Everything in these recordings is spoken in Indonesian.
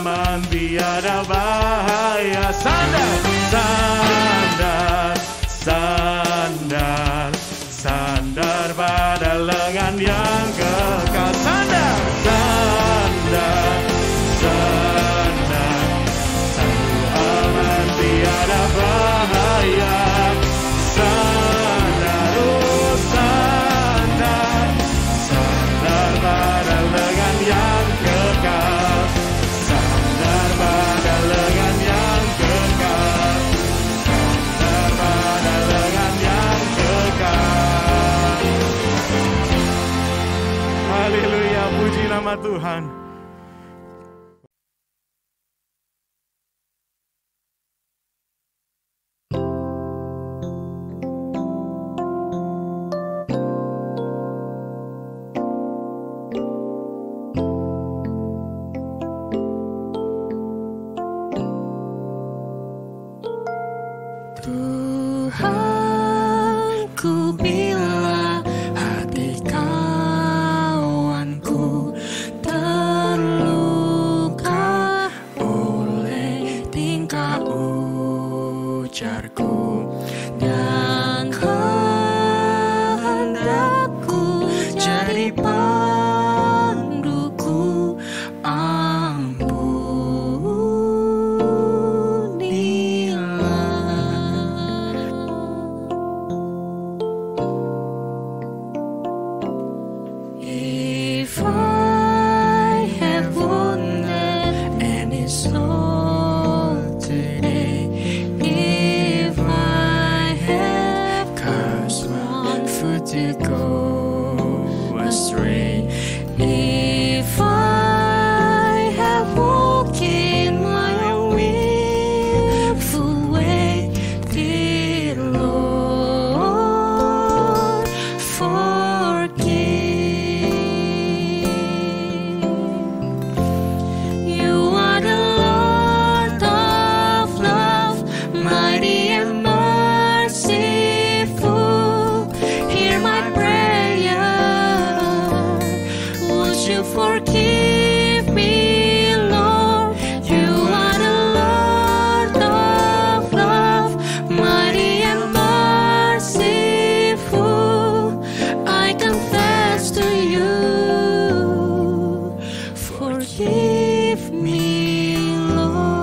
aman, tiada bahaya. Sandar, sandar, sandar, sandar pada lengan yang kekal. Sandar, sandar, sandar, selalu aman, tiada bahaya. Sandar, oh sandar, sandar pada lengan yang kekal. Sandar pada lengan yang kekal. Sandar pada lengan yang kekal. Haleluya, puji nama Tuhan. Tuhanku, bila hati kawanku terluka oleh tingkah ujarku dan kehendakku jadi panduku, if I have wanted any soul today, if I have caused one foot to go astray, if I have walked in my willful way, dear Lord, forgive. You are the Lord of love, mighty and merciful. Hear my prayer. Would you forgive me, Lord? You are the Lord of love, mighty and merciful. I confess to you, forgive me, Lord.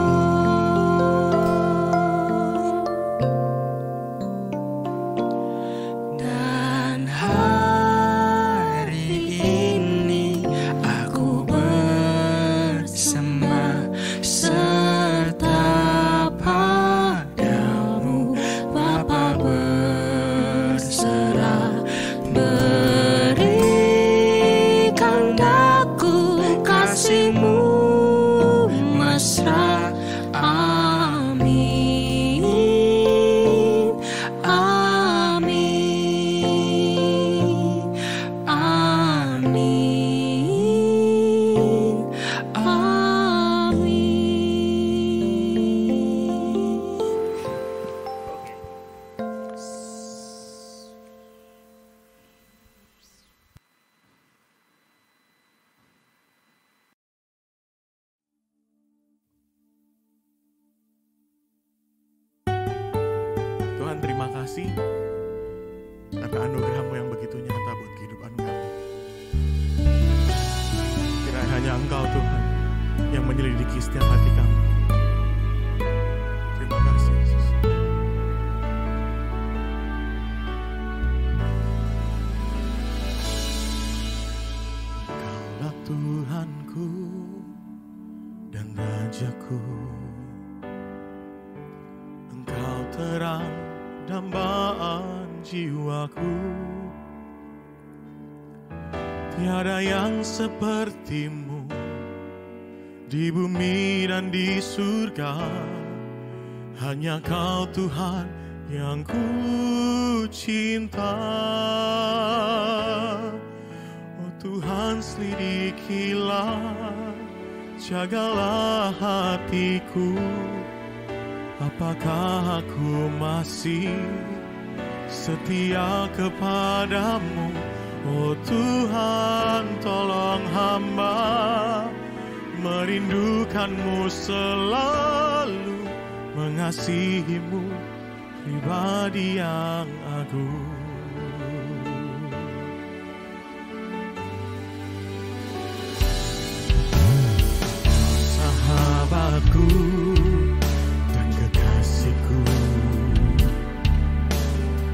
Dan hari ini aku bersembah serta padamu, Bapa, berserah. Berikan daku kasih-Mu mesra. Amin, amin, amin, amin. Tuhan, terima kasih karena anugerah-Mu yang begitu nyata buat kehidupan kami. Kiranya hanya Engkau Tuhan yang menyelidiki setiap hati kami. Terima kasih Yesus. Engkaulah Tuhanku dan Rajaku. Engkau terang dambaan jiwaku. Tiada yang seperti-Mu di bumi dan di surga. Hanya Kau Tuhan yang ku cinta. Oh Tuhan, selidikilah, jagalah hatiku. Apakah aku masih setia kepadamu? Oh Tuhan, tolong hamba merindukanmu selalu, mengasihimu pribadi yang agung. Sahabatku dan kekasihku,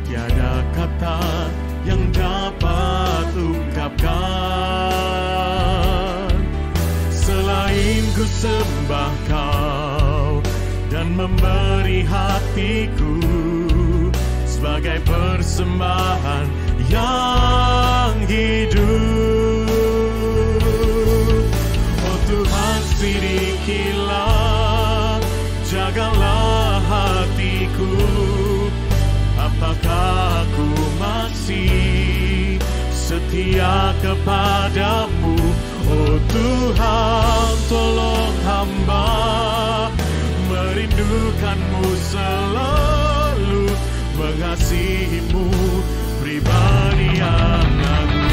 tiada kata yang dapat ungkapkan selain ku sembah kau dan memberi hatiku sebagai persembahan yang hidup. Oh Tuhan, selidikilah, jagalah hatiku, apakah aku masih setia kepadamu? Oh Tuhan, tolong hamba merindukanmu selalu, mengasihimu pribadi yang agung.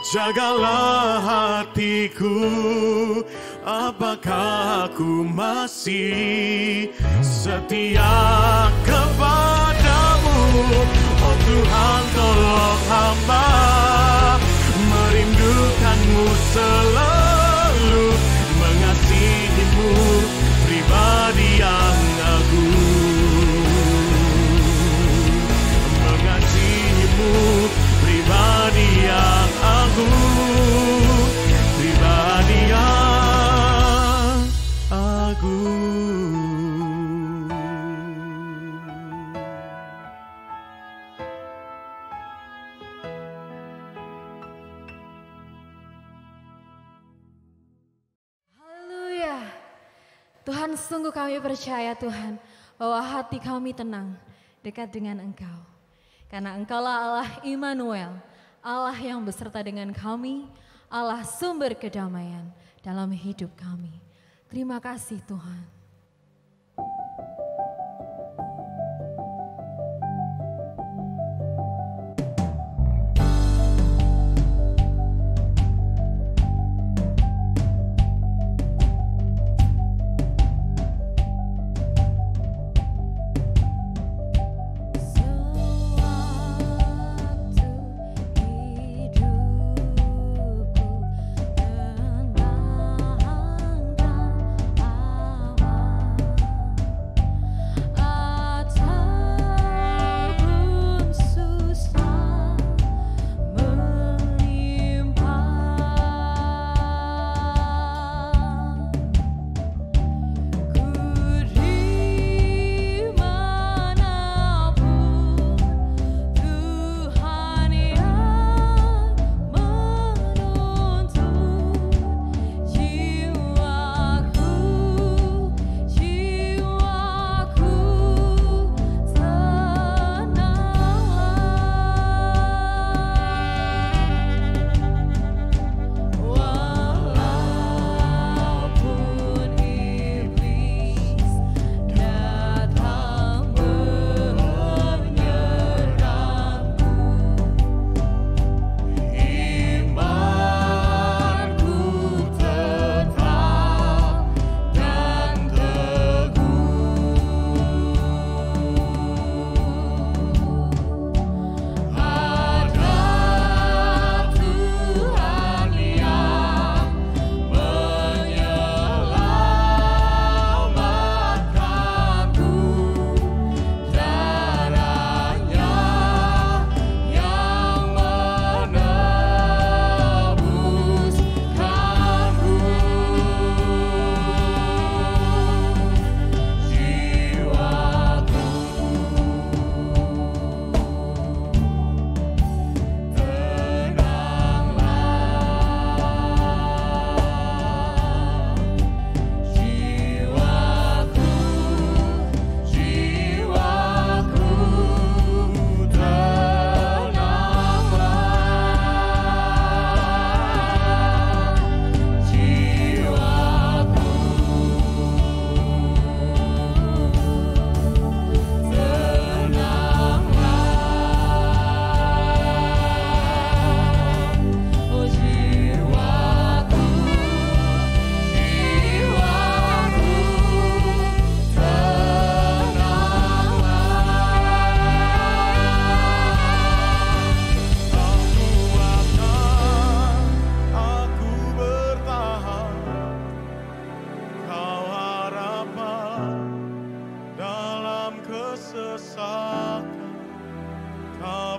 Jagalah hatiku, apakah aku masih setia kepadamu? Oh Tuhan, tolong hamba merindukanmu selalu, mengasihimu pribadi yang agung, mengasihimu pribadi yang agung, pribadi yang agung. Haleluya. Tuhan, sungguh kami percaya Tuhan bahwa hati kami tenang dekat dengan Engkau. Karena Engkaulah Allah Immanuel, Allah yang beserta dengan kami, Allah sumber kedamaian dalam hidup kami. Terima kasih Tuhan. Hidupku tentang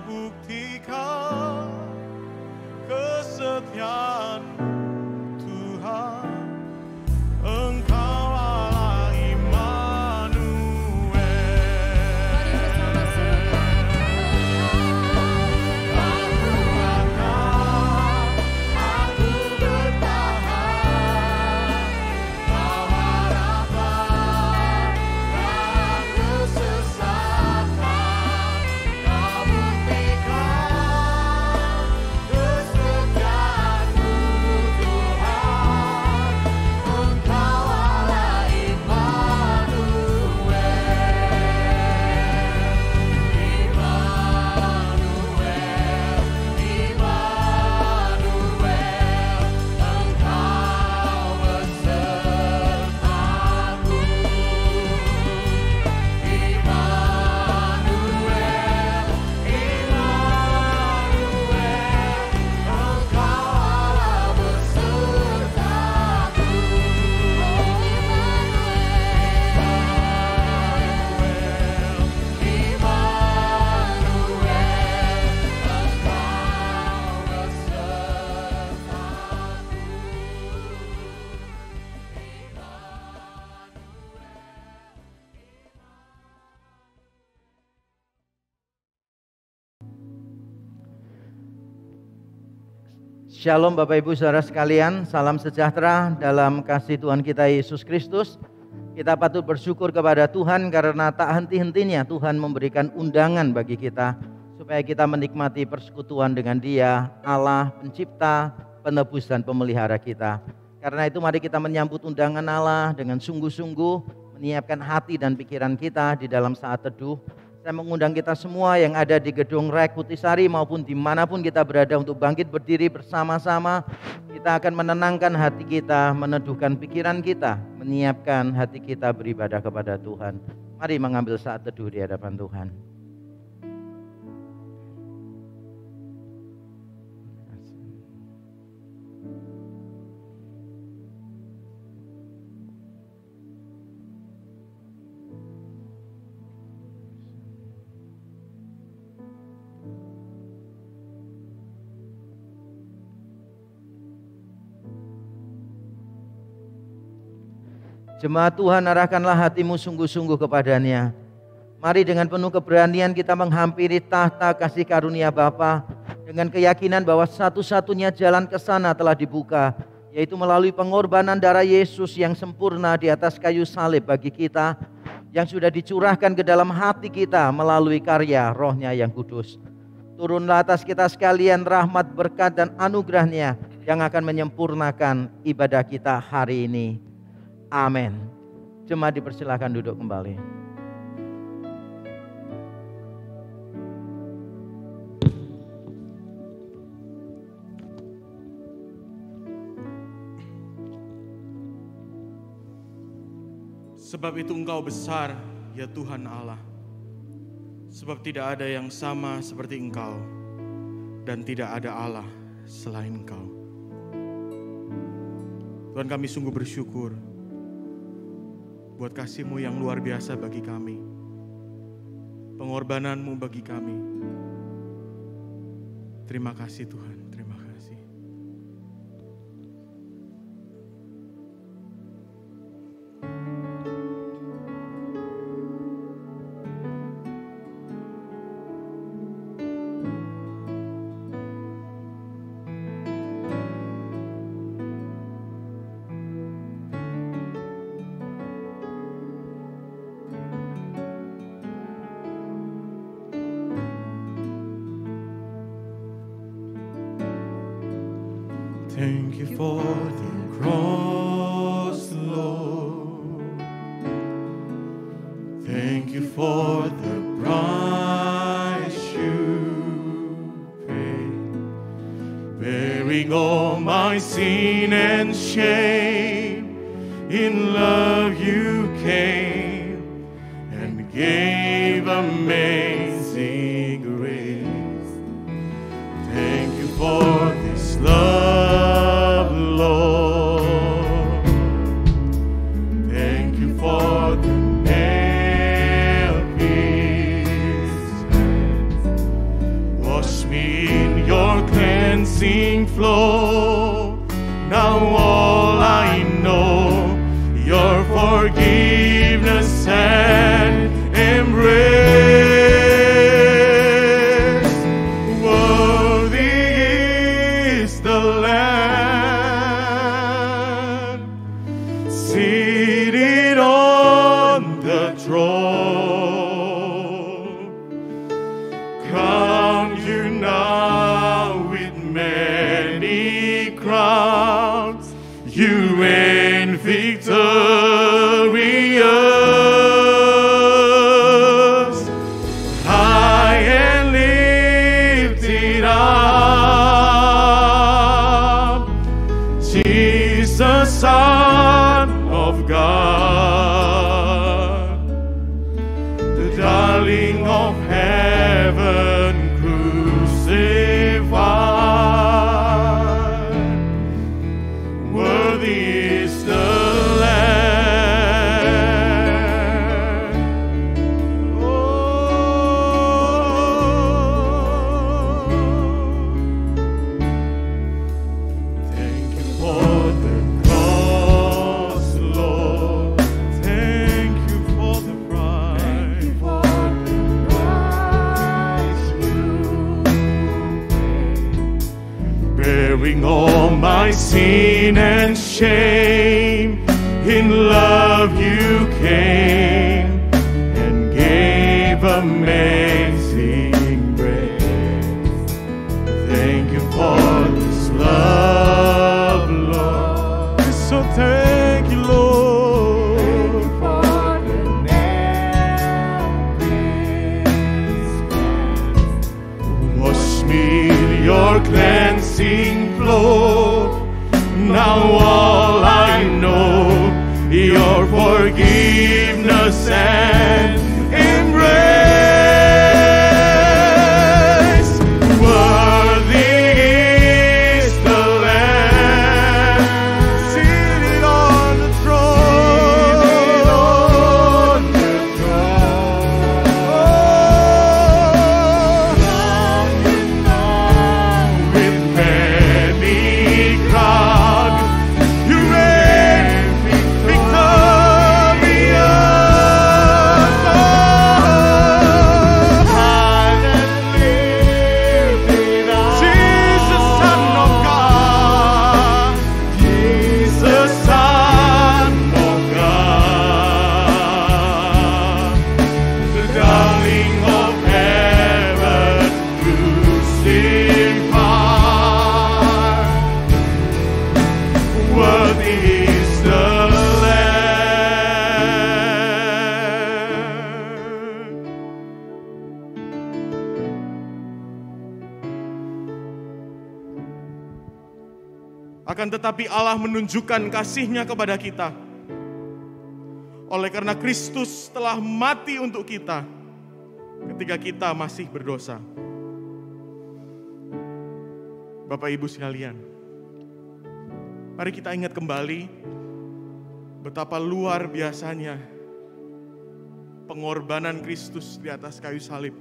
buktikan kesetiaan Tuhan. Engkau Allah Immanuel. Mari bersama serukan Aku akan, aku bertahan. Kau harapan, aku sesatkan. Kau buktikan kesetiaan-Mu Tuhan. Engkau Allah Immanuel. Shalom Bapak Ibu Saudara sekalian, salam sejahtera dalam kasih Tuhan kita Yesus Kristus. Kita patut bersyukur kepada Tuhan karena tak henti-hentinya Tuhan memberikan undangan bagi kita supaya kita menikmati persekutuan dengan Dia, Allah, pencipta, penebus dan pemelihara kita. Karena itu mari kita menyambut undangan Allah dengan sungguh-sungguh, menyiapkan hati dan pikiran kita di dalam saat teduh. Saya mengundang kita semua yang ada di gedung Rek Kutisari maupun dimanapun kita berada untuk bangkit berdiri bersama-sama. Kita akan menenangkan hati kita, meneduhkan pikiran kita, menyiapkan hati kita beribadah kepada Tuhan. Mari mengambil saat teduh di hadapan Tuhan. Jemaat Tuhan, arahkanlah hatimu sungguh-sungguh kepadanya. Mari dengan penuh keberanian kita menghampiri tahta kasih karunia Bapa dengan keyakinan bahwa satu-satunya jalan ke sana telah dibuka, yaitu melalui pengorbanan darah Yesus yang sempurna di atas kayu salib bagi kita, yang sudah dicurahkan ke dalam hati kita melalui karya Roh-Nya yang kudus. Turunlah atas kita sekalian rahmat, berkat dan anugerah-Nya yang akan menyempurnakan ibadah kita hari ini. Amin. Jemaat dipersilakan duduk kembali. Sebab itu Engkau besar, ya Tuhan Allah. Sebab tidak ada yang sama seperti Engkau, dan tidak ada Allah selain Engkau. Tuhan, kami sungguh bersyukur buat kasih-Mu yang luar biasa bagi kami, pengorbanan-Mu bagi kami. Terima kasih Tuhan, terima kasih. Thank you for the cross, Lord. Thank you for the price you paid, bearing all my sin and shame. In love you came and gave amazing grace. Thank you for this love, Lord. Thank you for the nail-pierced hands, cleansing flow. Now all I know, your forgiveness and embrace. Worthy is the Lamb seated on the throne. Crown you now with many crowns. You reign victorious, high and lifted up, Jesus, Son of God, the darling of heaven crucified. Worthy is the Lamb. Oh, thank you for the cross, Lord. Thank you for the price. Bearing all my sin and shame, in love you came and gave amazing grace. Thank you for this love, Lord. So thank you, Lord. Thank you for the nail-pierced. Wash me in your cleansing flow. Now all I know, your forgiveness and embrace. Worthy is the Lamb seated on the throne. With many crowns, you reign victorious. High and lifted up, Jesus, Son of God, Jesus, Son of God, the darling of heaven crucified. Worthy is the Lamb. Akan tetapi Allah menunjukkan kasih-Nya kepada kita. Oleh karena Kristus telah mati untuk kita ketika kita masih berdosa. Bapak Ibu sekalian, mari kita ingat kembali betapa luar biasanya pengorbanan Kristus di atas kayu salib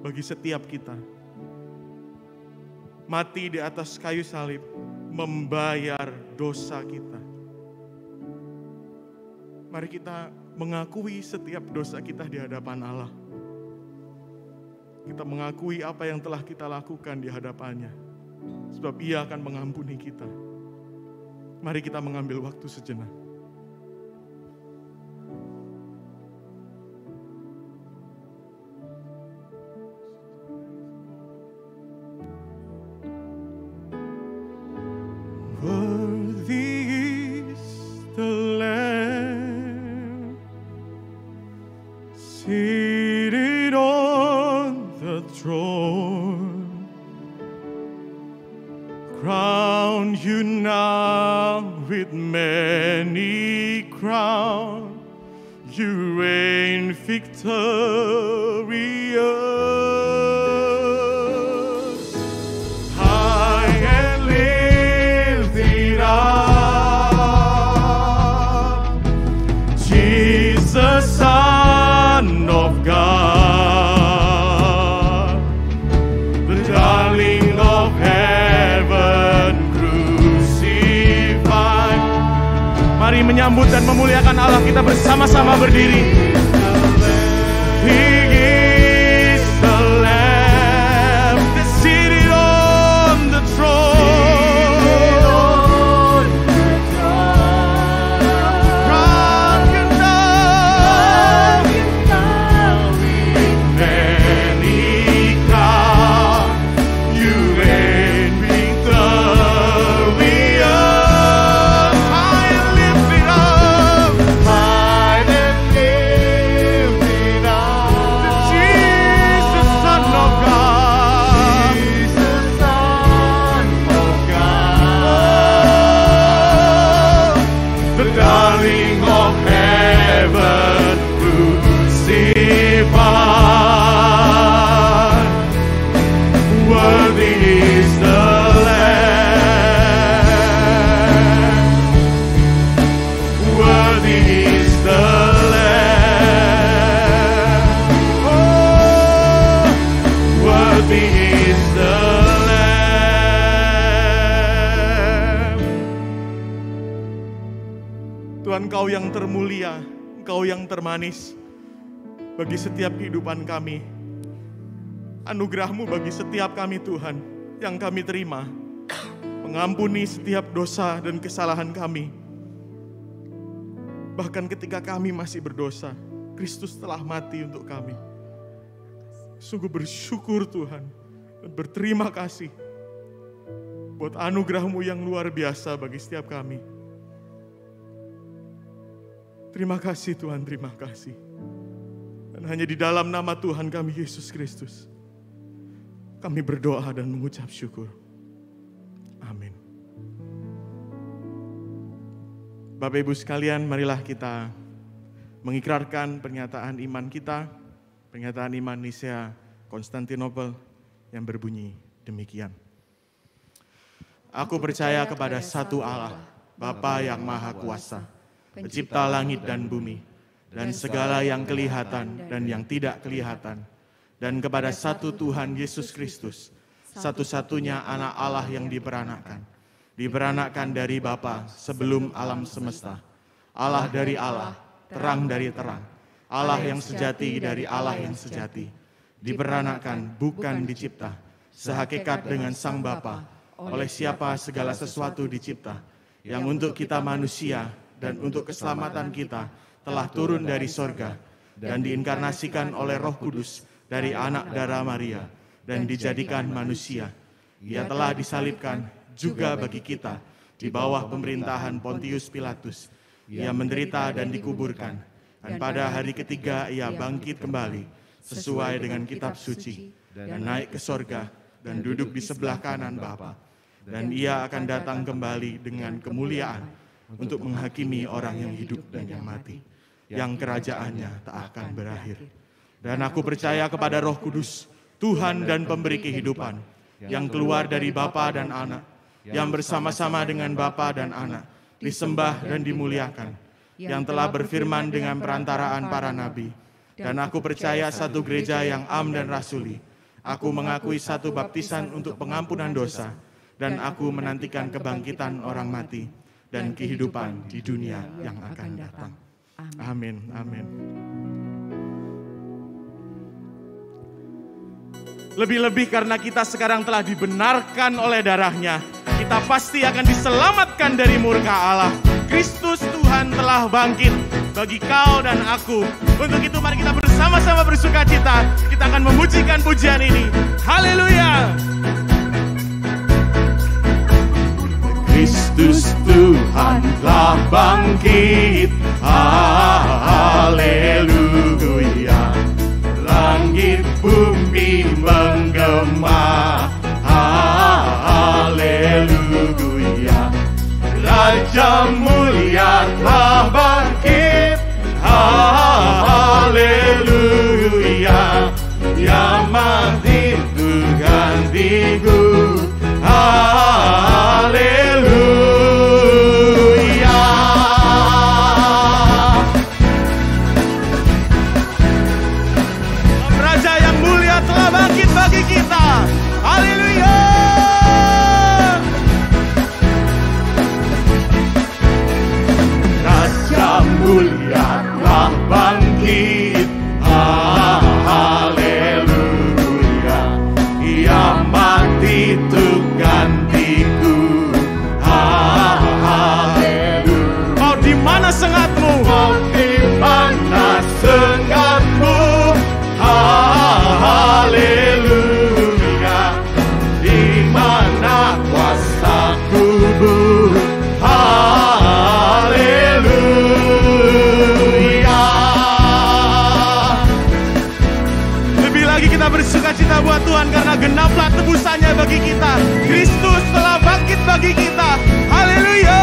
bagi setiap kita. Mati di atas kayu salib membayar dosa kita. Mari kita mengakui setiap dosa kita di hadapan Allah. Kita mengakui apa yang telah kita lakukan di hadapannya, sebab Ia akan mengampuni kita. Mari kita mengambil waktu sejenak. Worthy is the Lamb seated on the throne. Crown you now with many crowns. You reign victorious. High and lifted up, Jesus, Son of God, the darling of heaven dan memuliakan Allah, kita bersama-sama berdiri. He is the Lamb seated on the throne. Rock and down with many crowns, you reign victorious. High and lifted up, high and lifted up. Jesus, Son of God, Jesus, Son of God, the darling of heaven, crucified. Worthy is the Lamb. Worthy is the Lamb. Oh, worthy is the Lamb. Tuhan, Engkau yang termulia, Engkau yang termanis bagi setiap kehidupan kami. Anugerah-Mu bagi setiap kami, Tuhan, yang kami terima, mengampuni setiap dosa dan kesalahan kami. Bahkan ketika kami masih berdosa, Kristus telah mati untuk kami. Sungguh bersyukur Tuhan, dan berterima kasih buat anugerah-Mu yang luar biasa bagi setiap kami. Terima kasih Tuhan, terima kasih. Dan hanya di dalam nama Tuhan kami Yesus Kristus, kami berdoa dan mengucap syukur. Amin. Bapak Ibu sekalian, marilah kita mengikrarkan pernyataan iman kita, pernyataan iman Nisea Konstantinopel yang berbunyi demikian. Aku percaya kepada satu Allah, Bapa yang Maha Kuasa, Pencipta langit dan bumi, dan segala yang kelihatan dan yang tidak kelihatan, dan kepada satu Tuhan Yesus Kristus, satu-satunya anak Allah yang diperanakkan dari Bapa sebelum alam semesta, Allah dari Allah, terang dari terang, Allah yang sejati dari Allah yang sejati, diperanakkan bukan dicipta, sehakikat dengan Sang Bapa, oleh siapa segala sesuatu dicipta, yang untuk kita manusia dan untuk keselamatan kita telah turun dari sorga dan diinkarnasikan oleh Roh Kudus dari anak darah Maria dan dijadikan manusia. Ia telah disalibkan juga bagi kita di bawah pemerintahan Pontius Pilatus. Ia menderita dan dikuburkan, dan pada hari ketiga ia bangkit kembali sesuai dengan kitab suci dan naik ke sorga dan duduk di sebelah kanan Bapa. Dan ia akan datang kembali dengan kemuliaan untuk menghakimi orang yang hidup dan yang mati, yang kerajaannya tak akan berakhir. Dan aku percaya kepada Roh Kudus, Tuhan dan pemberi kehidupan, yang keluar dari Bapa dan Anak, yang bersama-sama dengan Bapa dan Anak, disembah dan dimuliakan, yang telah berfirman dengan perantaraan para nabi. Dan aku percaya satu gereja yang am dan rasuli. Aku mengakui satu baptisan untuk pengampunan dosa, dan aku menantikan kebangkitan orang mati dan kehidupan di dunia yang akan datang. Amin. Amin. Lebih-lebih karena kita sekarang telah dibenarkan oleh darah-Nya, kita pasti akan diselamatkan dari murka Allah. Kristus Tuhan telah bangkit bagi kau dan aku. Untuk itu mari kita bersama-sama bersukacita. Kita akan memujikan pujian ini. Haleluya. Kristus Tuhan telah bangkit, haleluya. Langit bumi menggema, haleluya. Raja mulia telah bangkit, haleluya. Yang mati Tuhan gantiku, haleluya. Raja yang mulia telah bangkit bagi kita, haleluya. Raja lagi kita bersuka cita buat Tuhan karena genaplah tebusannya bagi kita. Kristus telah bangkit bagi kita. Haleluya.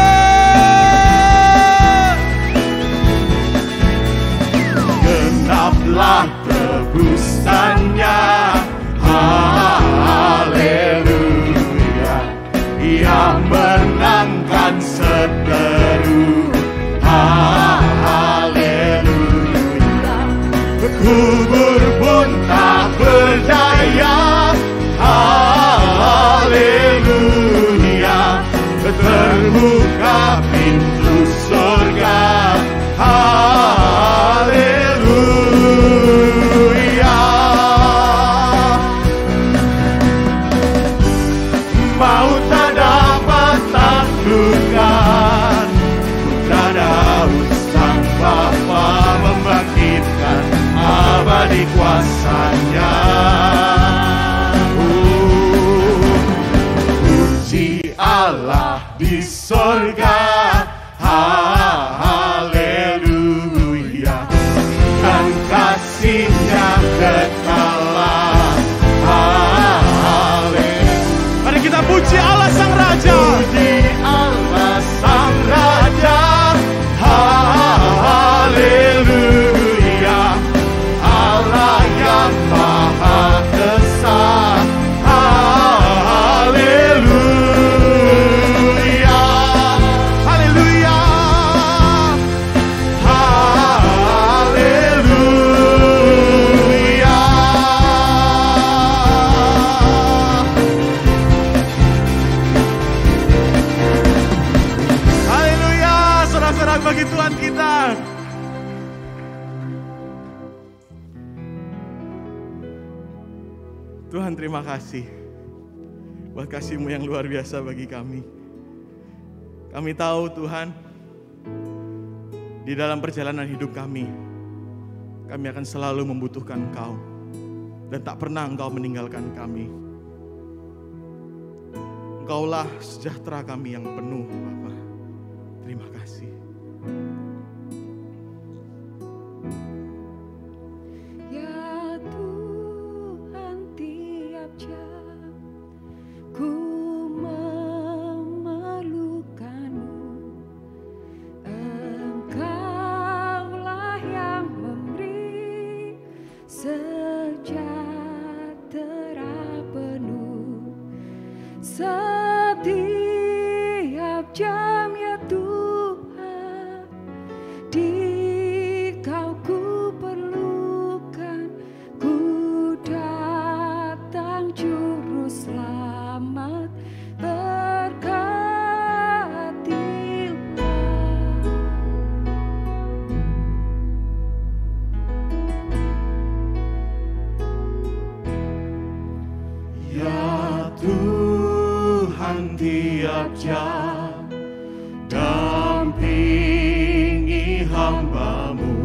Genaplah tebusannya. Haleluya. Ia menangkan seteru. Haleluya. Kubur pun tak berdaya. Haleluya. Terbuka pintu surga. Haleluya. Maut tak dapat taklukkan. Putra Daud sang Bapa membangkitkan abadi kuasanya. Puji Allah di sorga. Haleluya. Dan kasih-Nya kekal. Haleluya. Mari kita puji Allah Sang Raja. Puji Allah Sang Raja. Haleluya. Allah yang Maha Esa. Haleluya. Haleluya. Haleluya. Haleluya. Sorak-sorak bagi Tuhan kita. Tuhan, terima kasih buat kasih-Mu yang luar biasa bagi kami. Kami tahu Tuhan, di dalam perjalanan hidup kami akan selalu membutuhkan Engkau. Dan tak pernah Engkau meninggalkan kami. Engkaulah sejahtera kami yang penuh, Bapa. Terima kasih. Ya Tuhan, tiap jam ku memerlukan-Mu. Engkaulah yang memberi sejahtera penuh. Setiap jam ya Tuhan, di Kau ku perlukan. Ku datang juru selamat, berkatilah. Ya Tuhan, tiap jam dampingi hamba-Mu.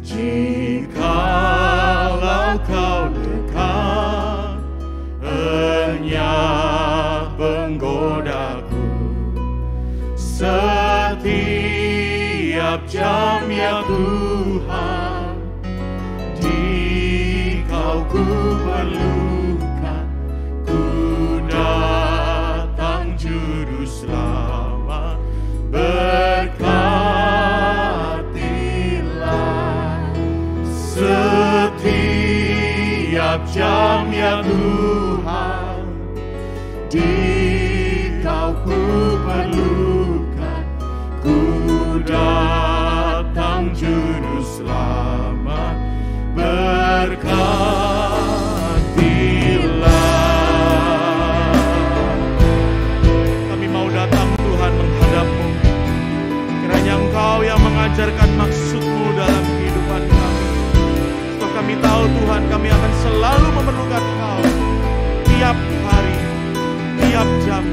Jikalau Kau dekat, enyah penggodaku. Setiap jam ya Tuhan, di Kau ku perlukan. Ku datang juru selamat, berkatilah. Setiap jam ya Tuhan, di Kau ku perlukan. Ku datang juru selamat, berkatilah. Kami mau datang Tuhan menghadap-Mu. Kiranya Engkau yang mengajarkan maksud-Mu dalam kehidupan kami. Sebab kami tahu Tuhan, kami akan selalu memerlukan Engkau. Tiap hari, tiap jam.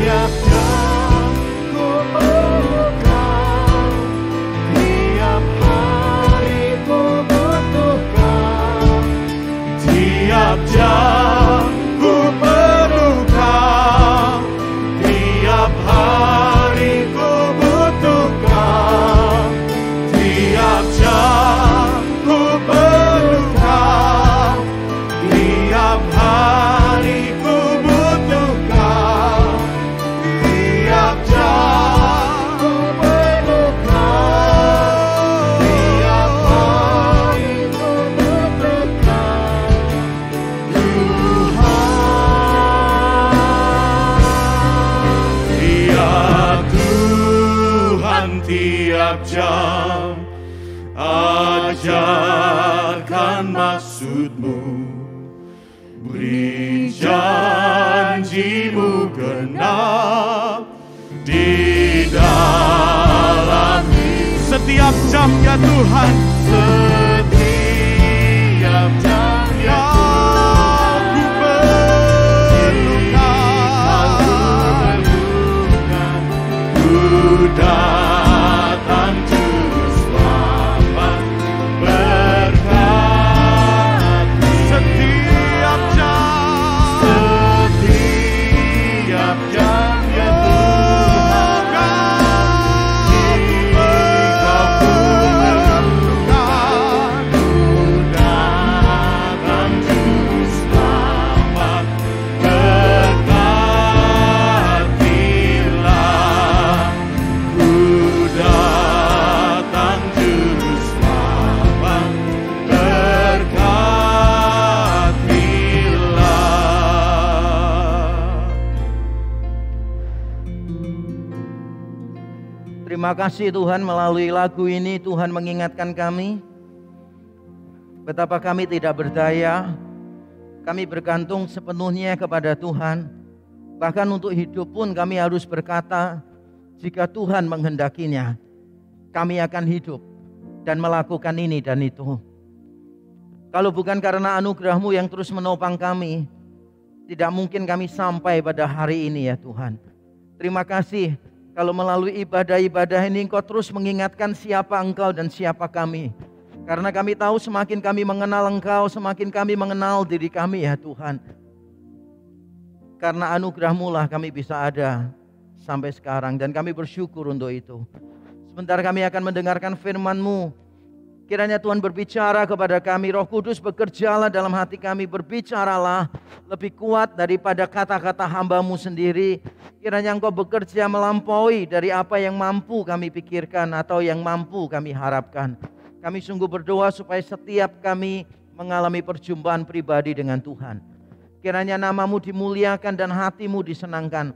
Tiap jam ku perlukan. Tiap hari ku butuh. jam, ajarkan maksudmu, beri janjimu genap di dalam setiap jam ya Tuhan, setiap jam ya ku perlukan, ku datang juru selamat berkati setiap jam ya Terima kasih Tuhan, melalui lagu ini Tuhan mengingatkan kami betapa kami tidak berdaya. Kami bergantung sepenuhnya kepada Tuhan. Bahkan untuk hidup pun kami harus berkata, jika Tuhan menghendakinya, kami akan hidup dan melakukan ini dan itu. Kalau bukan karena anugerah-Mu yang terus menopang kami, tidak mungkin kami sampai pada hari ini ya Tuhan. Terima kasih kalau melalui ibadah-ibadah ini Engkau terus mengingatkan siapa Engkau dan siapa kami. Karena kami tahu semakin kami mengenal Engkau, semakin kami mengenal diri kami ya Tuhan. Karena anugerah-Mu lah kami bisa ada sampai sekarang dan kami bersyukur untuk itu. Sebentar kami akan mendengarkan firman-Mu. Kiranya Tuhan berbicara kepada kami, Roh Kudus bekerjalah dalam hati kami, berbicaralah lebih kuat daripada kata-kata hamba-Mu sendiri. Kiranya Engkau bekerja melampaui dari apa yang mampu kami pikirkan atau yang mampu kami harapkan. Kami sungguh berdoa supaya setiap kami mengalami perjumpaan pribadi dengan Tuhan. Kiranya nama-Mu dimuliakan dan hati-Mu disenangkan.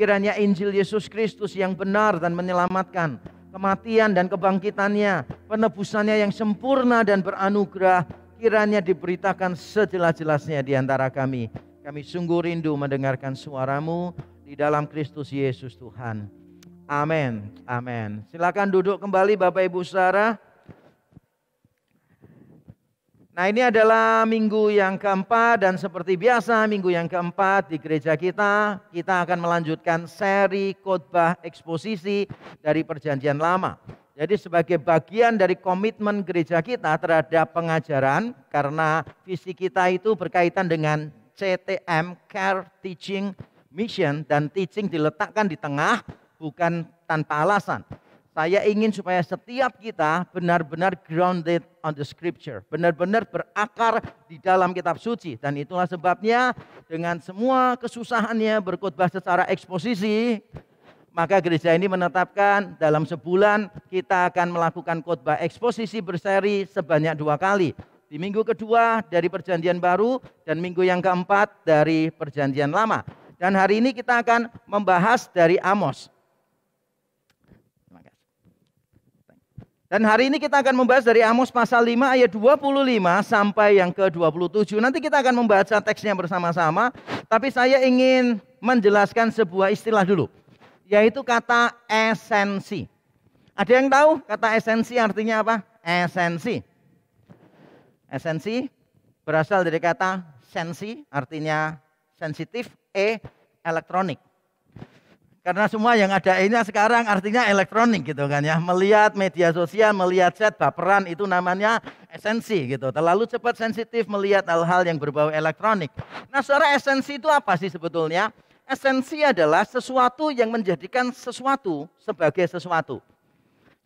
Kiranya Injil Yesus Kristus yang benar dan menyelamatkan, kematian dan kebangkitannya, penebusannya yang sempurna dan beranugerah, kiranya diberitakan sejelas-jelasnya di antara kami. Kami sungguh rindu mendengarkan suara-Mu di dalam Kristus Yesus Tuhan. Amin. Amin. Silakan duduk kembali Bapak Ibu Saudara. Nah, ini adalah minggu yang keempat dan seperti biasa minggu yang keempat di gereja kita akan melanjutkan seri khotbah eksposisi dari Perjanjian Lama. Jadi sebagai bagian dari komitmen gereja kita terhadap pengajaran, karena visi kita itu berkaitan dengan CTM, Care, Teaching, Mission, dan teaching diletakkan di tengah bukan tanpa alasan. Saya ingin supaya setiap kita benar-benar grounded on the scripture. Benar-benar berakar di dalam kitab suci. Dan itulah sebabnya dengan semua kesusahannya berkhotbah secara eksposisi, maka gereja ini menetapkan dalam sebulan kita akan melakukan khotbah eksposisi berseri sebanyak 2 kali. Di minggu kedua dari Perjanjian Baru dan minggu yang keempat dari Perjanjian Lama. Dan hari ini kita akan membahas dari Amos. Dan hari ini kita akan membahas dari Amos pasal 5 ayat 25 sampai yang ke-27. Nanti kita akan membaca teksnya bersama-sama. Tapi saya ingin menjelaskan sebuah istilah dulu. Yaitu kata esensi. Ada yang tahu kata esensi artinya apa? Esensi. Esensi berasal dari kata sensi, artinya sensitif, elektronik. Karena semua yang ada ini sekarang artinya elektronik gitu kan ya. Melihat media sosial, melihat chat, baperan itu namanya esensi gitu. Terlalu cepat sensitif melihat hal-hal yang berbau elektronik. Nah, saudara, esensi itu apa sih sebetulnya? Esensi adalah sesuatu yang menjadikan sesuatu sebagai sesuatu.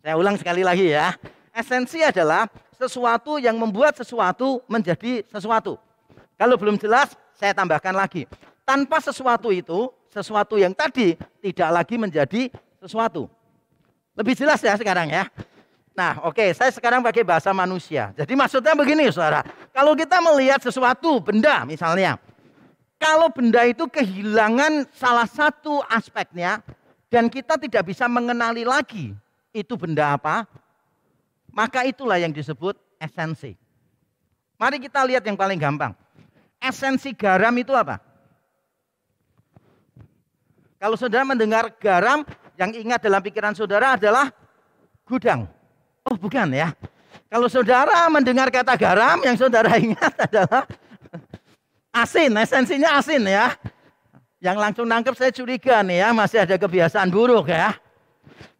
Saya ulang sekali lagi ya. Esensi adalah sesuatu yang membuat sesuatu menjadi sesuatu. Kalau belum jelas, saya tambahkan lagi. Tanpa sesuatu itu, sesuatu yang tadi tidak lagi menjadi sesuatu. Lebih jelas ya sekarang ya. Nah, oke, saya sekarang pakai bahasa manusia. Jadi maksudnya begini saudara. Kalau kita melihat sesuatu, benda misalnya. Kalau benda itu kehilangan salah satu aspeknya dan kita tidak bisa mengenali lagi itu benda apa, maka itulah yang disebut esensi. Mari kita lihat yang paling gampang. Esensi garam itu apa? Kalau saudara mendengar garam, yang ingat dalam pikiran saudara adalah gudang. Oh bukan ya. Kalau saudara mendengar kata garam, yang saudara ingat adalah asin. Esensinya asin ya. Yang langsung nangkep saya curiga nih ya, masih ada kebiasaan buruk ya.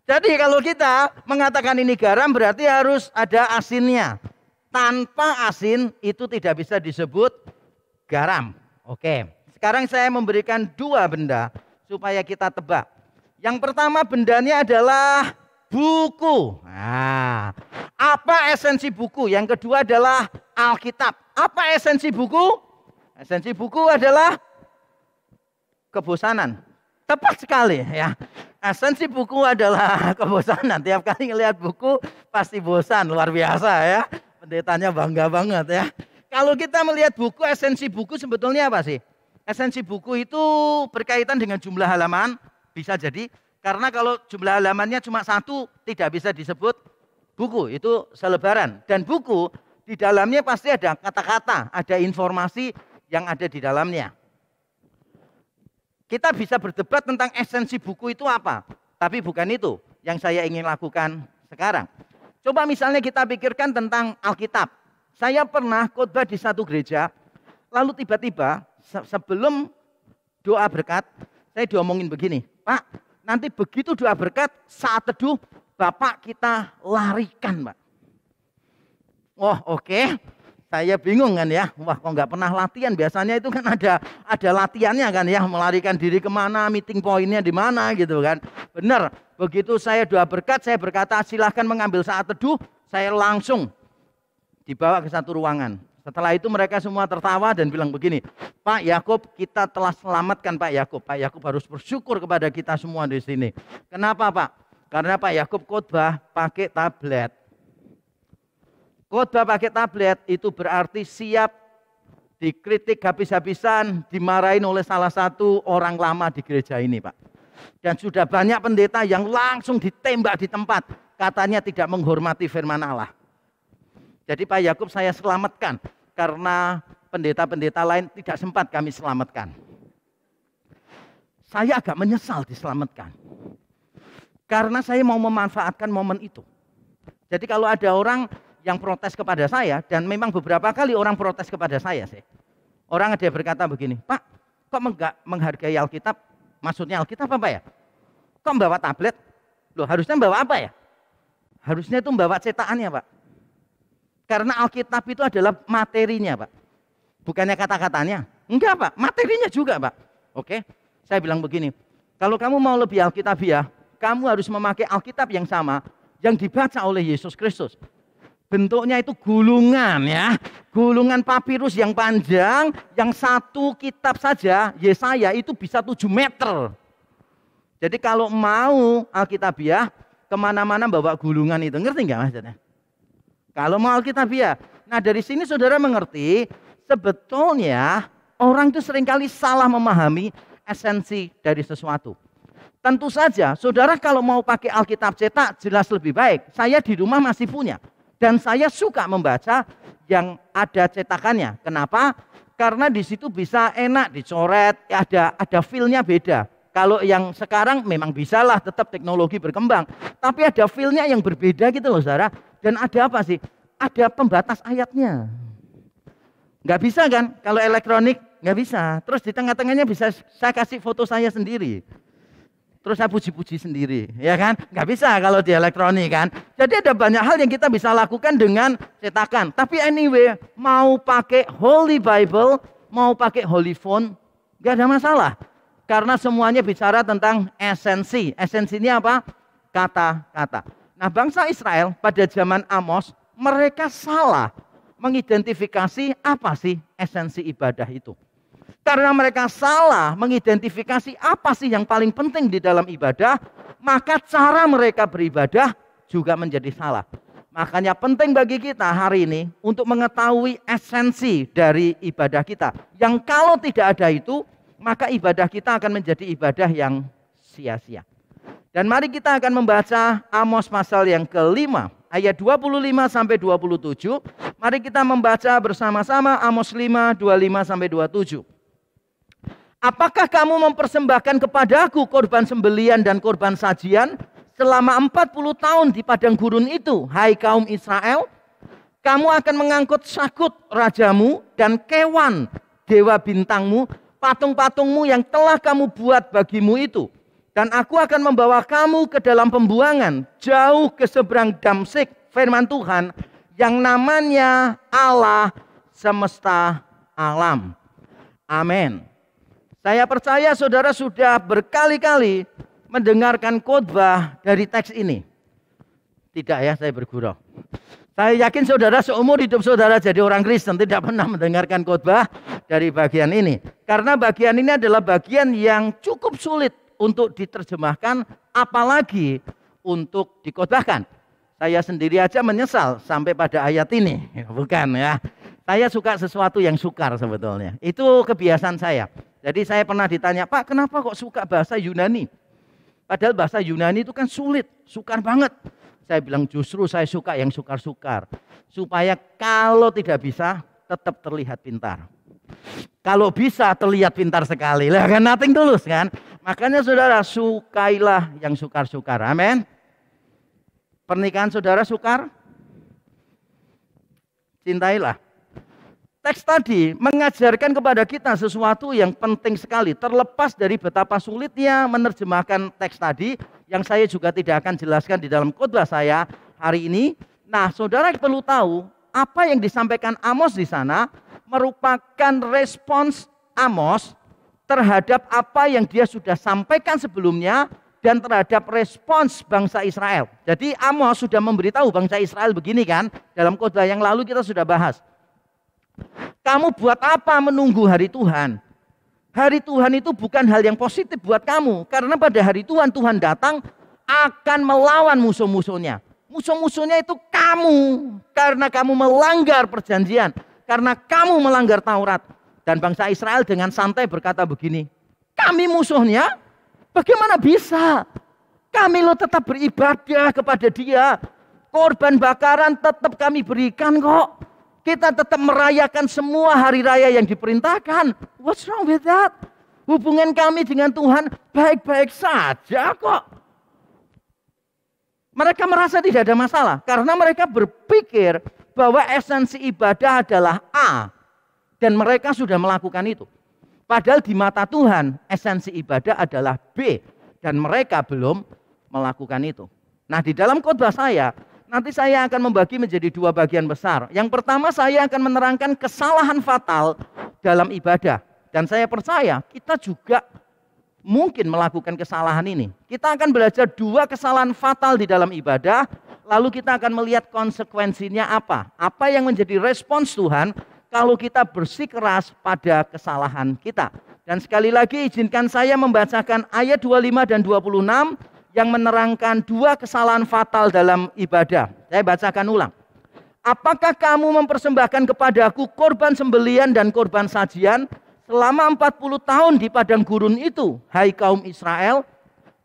Jadi kalau kita mengatakan ini garam berarti harus ada asinnya. Tanpa asin itu tidak bisa disebut garam. Oke, sekarang saya memberikan 2 benda supaya kita tebak. Yang pertama bendanya adalah buku. Nah, apa esensi buku? Yang kedua adalah Alkitab. Apa esensi buku? Esensi buku adalah kebosanan. Tepat sekali ya. Esensi buku adalah kebosanan. Tiap kali ngelihat buku pasti bosan, luar biasa ya. Pendetanya bangga banget ya. Kalau kita melihat buku, esensi buku sebetulnya apa sih? Esensi buku itu berkaitan dengan jumlah halaman, bisa jadi. Karena kalau jumlah halamannya cuma 1, tidak bisa disebut buku, itu selebaran. Dan buku, di dalamnya pasti ada kata-kata, ada informasi yang ada di dalamnya. Kita bisa berdebat tentang esensi buku itu apa. Tapi bukan itu yang saya ingin lakukan sekarang. Coba misalnya kita pikirkan tentang Alkitab. Saya pernah khotbah di satu gereja, lalu tiba-tiba sebelum doa berkat, saya diomongin begini, Pak, nanti begitu doa berkat, saat teduh, Bapak kita larikan, Pak. Wah, oke. Saya bingung kan ya, wah kok nggak pernah latihan, biasanya itu kan ada latihannya kan ya, melarikan diri kemana, meeting pointnya di mana gitu kan. Benar, begitu saya doa berkat, saya berkata silahkan mengambil saat teduh, saya langsung dibawa ke satu ruangan. Setelah itu mereka semua tertawa dan bilang begini, Pak Yakub, kita telah selamatkan Pak Yakub. Pak Yakub harus bersyukur kepada kita semua di sini. Kenapa Pak? Karena Pak Yakub khotbah pakai tablet. Khotbah pakai tablet itu berarti siap dikritik habis-habisan, dimarahin oleh salah satu orang lama di gereja ini Pak. Dan sudah banyak pendeta yang langsung ditembak di tempat, katanya tidak menghormati firman Allah. Jadi Pak Yakub saya selamatkan, karena pendeta-pendeta lain tidak sempat kami selamatkan. Saya agak menyesal diselamatkan, karena saya mau memanfaatkan momen itu. Jadi kalau ada orang yang protes kepada saya, dan memang beberapa kali orang protes kepada saya sih. Orang ada berkata begini, Pak, kok enggak menghargai Alkitab? Maksudnya Alkitab apa ya? Kok membawa tablet? Loh harusnya membawa apa ya? Harusnya itu membawa cetakannya Pak. Karena Alkitab itu adalah materinya Pak. Bukannya kata-katanya. Enggak Pak, materinya juga Pak. Oke, saya bilang begini, kalau kamu mau lebih Alkitabiah, kamu harus memakai Alkitab yang sama, yang dibaca oleh Yesus Kristus. Bentuknya itu gulungan ya, gulungan papirus yang panjang, yang satu kitab saja, Yesaya itu bisa 7 meter. Jadi kalau mau Alkitabiah, kemana-mana bawa gulungan itu, ngerti nggak maksudnya? Kalau mau Alkitabiah, nah dari sini saudara mengerti, sebetulnya orang itu seringkali salah memahami esensi dari sesuatu. Tentu saja, saudara kalau mau pakai Alkitab cetak jelas lebih baik. Saya di rumah masih punya. Dan saya suka membaca yang ada cetakannya. Kenapa? Karena di situ bisa enak dicoret, ada feel-nya beda. Kalau yang sekarang memang bisalah, tetap teknologi berkembang. Tapi ada feel-nya yang berbeda gitu loh saudara. Dan ada apa sih? Ada pembatas ayatnya. Nggak bisa kan? Kalau elektronik nggak bisa. Terus di tengah-tengahnya bisa saya kasih foto saya sendiri. Terus saya puji-puji sendiri, ya kan? Nggak bisa kalau di elektronik kan. Jadi ada banyak hal yang kita bisa lakukan dengan cetakan. Tapi anyway, mau pakai Holy Bible, mau pakai Holy Phone, nggak ada masalah. Karena semuanya bicara tentang esensi. Esensinya apa? Kata-kata. Nah bangsa Israel pada zaman Amos, mereka salah mengidentifikasi apa sih esensi ibadah itu. Karena mereka salah mengidentifikasi apa sih yang paling penting di dalam ibadah, maka cara mereka beribadah juga menjadi salah. Makanya penting bagi kita hari ini untuk mengetahui esensi dari ibadah kita. Yang kalau tidak ada itu, maka ibadah kita akan menjadi ibadah yang sia-sia. Dan mari kita akan membaca Amos pasal yang kelima, ayat 25 sampai 27. Mari kita membaca bersama-sama Amos 5, 25 sampai 27. Apakah kamu mempersembahkan kepadaku korban sembelian dan korban sajian selama 40 tahun di padang gurun itu, hai kaum Israel? Kamu akan mengangkut Sakut rajamu dan Kewan dewa bintangmu, patung-patungmu yang telah kamu buat bagimu itu. Dan aku akan membawa kamu ke dalam pembuangan, jauh ke seberang Damsik, firman Tuhan, yang namanya Allah semesta alam. Amin. Saya percaya saudara sudah berkali-kali mendengarkan khotbah dari teks ini. Tidak ya, saya bergurau. Saya yakin saudara seumur hidup saudara jadi orang Kristen tidak pernah mendengarkan khotbah dari bagian ini. Karena bagian ini adalah bagian yang cukup sulit untuk diterjemahkan, apalagi untuk dikhotbahkan. Saya sendiri aja menyesal sampai pada ayat ini. Bukan ya. Saya suka sesuatu yang sukar sebetulnya. Itu kebiasaan saya. Jadi saya pernah ditanya, Pak, kenapa kok suka bahasa Yunani? Padahal bahasa Yunani itu kan sulit, sukar banget. Saya bilang justru saya suka yang sukar-sukar. Supaya kalau tidak bisa, tetap terlihat pintar. Kalau bisa terlihat pintar sekali. Lah kan nothing tulus kan? Makanya saudara sukailah yang sukar-sukar. Amin. Pernikahan saudara sukar? Cintailah. Teks tadi mengajarkan kepada kita sesuatu yang penting sekali. Terlepas dari betapa sulitnya menerjemahkan teks tadi, yang saya juga tidak akan jelaskan di dalam khotbah saya hari ini. Nah, saudara perlu tahu apa yang disampaikan Amos di sana merupakan respons Amos terhadap apa yang dia sudah sampaikan sebelumnya dan terhadap respons bangsa Israel. Jadi Amos sudah memberitahu bangsa Israel begini kan, dalam khotbah yang lalu kita sudah bahas. Kamu buat apa menunggu hari Tuhan? Hari Tuhan itu bukan hal yang positif buat kamu. Karena pada hari Tuhan, Tuhan datang akan melawan musuh-musuhnya. Musuh-musuhnya itu kamu. Karena kamu melanggar perjanjian. Karena kamu melanggar Taurat. Dan bangsa Israel dengan santai berkata begini, kami musuhnya? Bagaimana bisa? Kami lo tetap beribadah kepada dia. Korban bakaran tetap kami berikan kok. Kita tetap merayakan semua hari raya yang diperintahkan. What's wrong with that? Hubungan kami dengan Tuhan baik-baik saja kok. Mereka merasa tidak ada masalah. Karena mereka berpikir bahwa esensi ibadah adalah A. Dan mereka sudah melakukan itu. Padahal di mata Tuhan esensi ibadah adalah B. Dan mereka belum melakukan itu. Nah, di dalam khotbah saya, nanti saya akan membagi menjadi dua bagian besar. Yang pertama saya akan menerangkan kesalahan fatal dalam ibadah. Dan saya percaya kita juga mungkin melakukan kesalahan ini. Kita akan belajar dua kesalahan fatal di dalam ibadah. Lalu kita akan melihat konsekuensinya apa. Apa yang menjadi respons Tuhan kalau kita bersikeras pada kesalahan kita. Dan sekali lagi izinkan saya membacakan ayat 25 dan 26 yang menerangkan dua kesalahan fatal dalam ibadah. Saya bacakan ulang. Apakah kamu mempersembahkan kepadaku korban sembelian dan korban sajian selama 40 tahun di padang gurun itu, hai kaum Israel?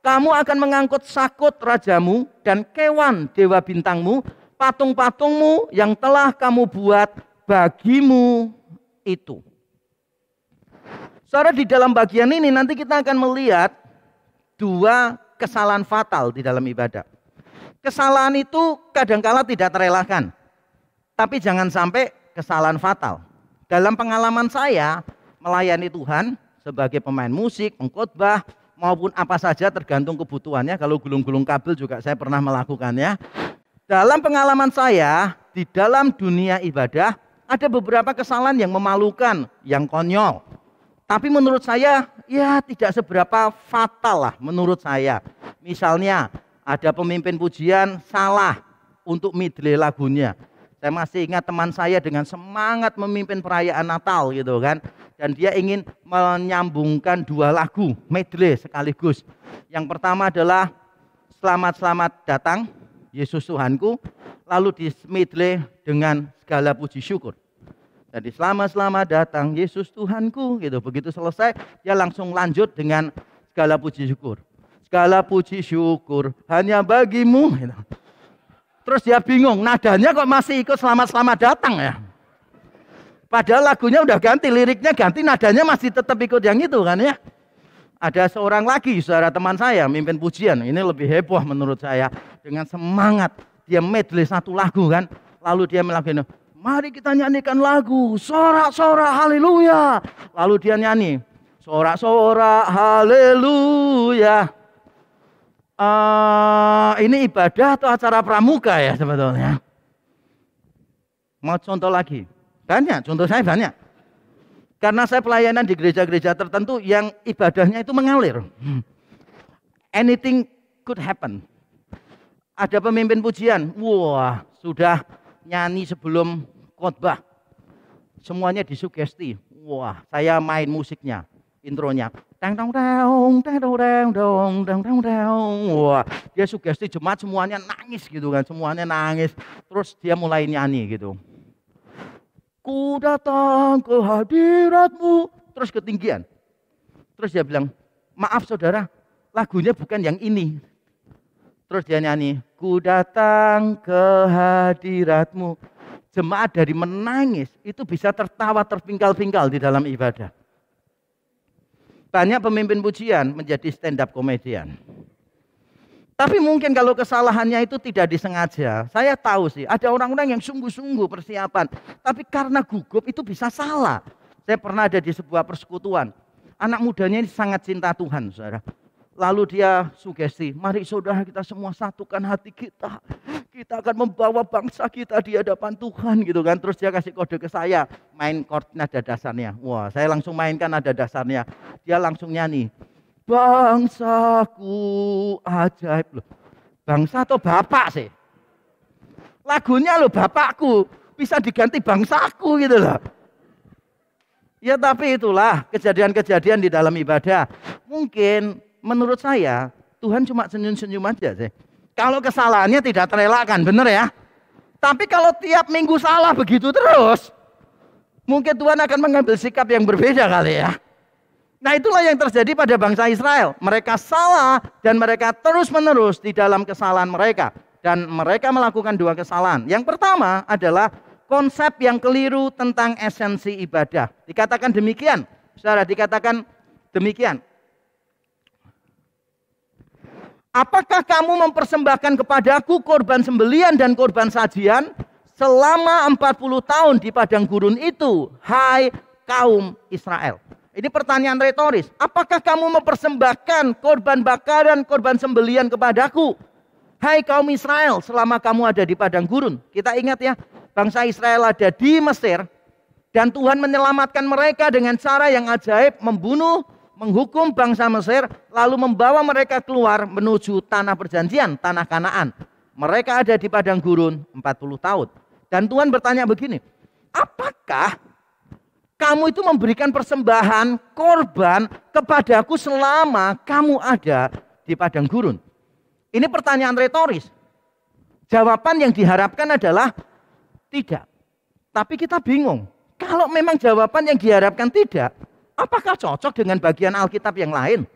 Kamu akan mengangkut Sakut rajamu dan Kewan dewa bintangmu, patung-patungmu yang telah kamu buat bagimu itu. Saudara, di dalam bagian ini nanti kita akan melihat dua kesalahan fatal di dalam ibadah. Kesalahan itu kadangkala tidak terelakkan. Tapi jangan sampai kesalahan fatal. Dalam pengalaman saya melayani Tuhan sebagai pemain musik, pengkhotbah, maupun apa saja tergantung kebutuhannya. Kalau gulung-gulung kabel juga saya pernah melakukannya. Dalam pengalaman saya di dalam dunia ibadah ada beberapa kesalahan yang memalukan, yang konyol. Tapi menurut saya ya tidak seberapa fatal lah menurut saya. Misalnya ada pemimpin pujian salah untuk medley lagunya. Saya masih ingat teman saya dengan semangat memimpin perayaan Natal gitu kan. Dan dia ingin menyambungkan dua lagu medley sekaligus. Yang pertama adalah Selamat datang Yesus Tuhanku. Lalu di medley dengan segala puji syukur. Jadi selamat datang Yesus Tuhanku gitu. Begitu selesai dia langsung lanjut dengan segala puji syukur. Segala puji syukur hanya bagimu. Terus dia bingung, nadanya kok masih ikut selamat-selamat datang ya. Padahal lagunya udah ganti, liriknya ganti, nadanya masih tetap ikut yang itu kan ya. Ada seorang lagi saudara teman saya mimpin pujian, ini lebih heboh menurut saya. Dengan semangat, dia medley satu lagu kan. Lalu dia melakukan, mari kita nyanyikan lagu, sorak-sorak haleluya. Lalu dia nyanyi, sorak-sorak haleluya. Ini ibadah atau acara pramuka ya sebetulnya. Mau contoh lagi? Banyak, contoh saya banyak. Karena saya pelayanan di gereja-gereja tertentu yang ibadahnya itu mengalir. Anything could happen. Ada pemimpin pujian, wah sudah nyanyi sebelum khotbah. Semuanya disugesti. Wah, saya main musiknya, intronya. Tang tang tang tang tang tang tang tang. Wah, dia sugesti jemaat semuanya nangis gitu kan, semuanya nangis. Terus dia mulai nyanyi gitu. Ku datang ke hadiratmu. Terus ketinggian. Terus dia bilang, maaf saudara, lagunya bukan yang ini. Terus dia nyanyi, ku datang ke hadiratmu. Jemaat dari menangis itu bisa tertawa terpingkal-pingkal di dalam ibadah. Banyak pemimpin pujian menjadi stand up komedian. Tapi mungkin kalau kesalahannya itu tidak disengaja. Saya tahu sih, ada orang-orang yang sungguh-sungguh persiapan. Tapi karena gugup itu bisa salah. Saya pernah ada di sebuah persekutuan. Anak mudanya ini sangat cinta Tuhan, saudara. Lalu dia sugesti, mari saudara kita semua satukan hati kita. Kita akan membawa bangsa kita di hadapan Tuhan gitu kan. Terus dia kasih kode ke saya, main chord nada dasarnya. Wah, saya langsung mainkan nada dasarnya. Dia langsung nyanyi. Bangsaku ajaib loh. Bangsa atau bapak sih? Lagunya loh bapakku, bisa diganti bangsaku gitu loh. Ya tapi itulah kejadian-kejadian di dalam ibadah. Mungkin menurut saya Tuhan cuma senyum-senyum aja sih. Kalau kesalahannya tidak terelakkan, benar ya. Tapi kalau tiap minggu salah begitu terus, mungkin Tuhan akan mengambil sikap yang berbeda kali ya. Nah itulah yang terjadi pada bangsa Israel. Mereka salah dan mereka terus-menerus di dalam kesalahan mereka. Dan mereka melakukan dua kesalahan. Yang pertama adalah konsep yang keliru tentang esensi ibadah. Dikatakan demikian, saudara, dikatakan demikian. Apakah kamu mempersembahkan kepadaku korban sembelian dan korban sajian selama 40 tahun di padang gurun itu, hai kaum Israel? Ini pertanyaan retoris. Apakah kamu mempersembahkan korban bakaran, korban sembelian kepadaku, hai kaum Israel, selama kamu ada di padang gurun? Kita ingat ya, bangsa Israel ada di Mesir dan Tuhan menyelamatkan mereka dengan cara yang ajaib, membunuh, menghukum bangsa Mesir, lalu membawa mereka keluar menuju tanah perjanjian, tanah Kanaan. Mereka ada di padang gurun 40 tahun. Dan Tuhan bertanya begini, apakah kamu itu memberikan persembahan, korban kepadaku selama kamu ada di padang gurun? Ini pertanyaan retoris. Jawaban yang diharapkan adalah tidak. Tapi kita bingung, kalau memang jawaban yang diharapkan tidak, apakah cocok dengan bagian Alkitab yang lain?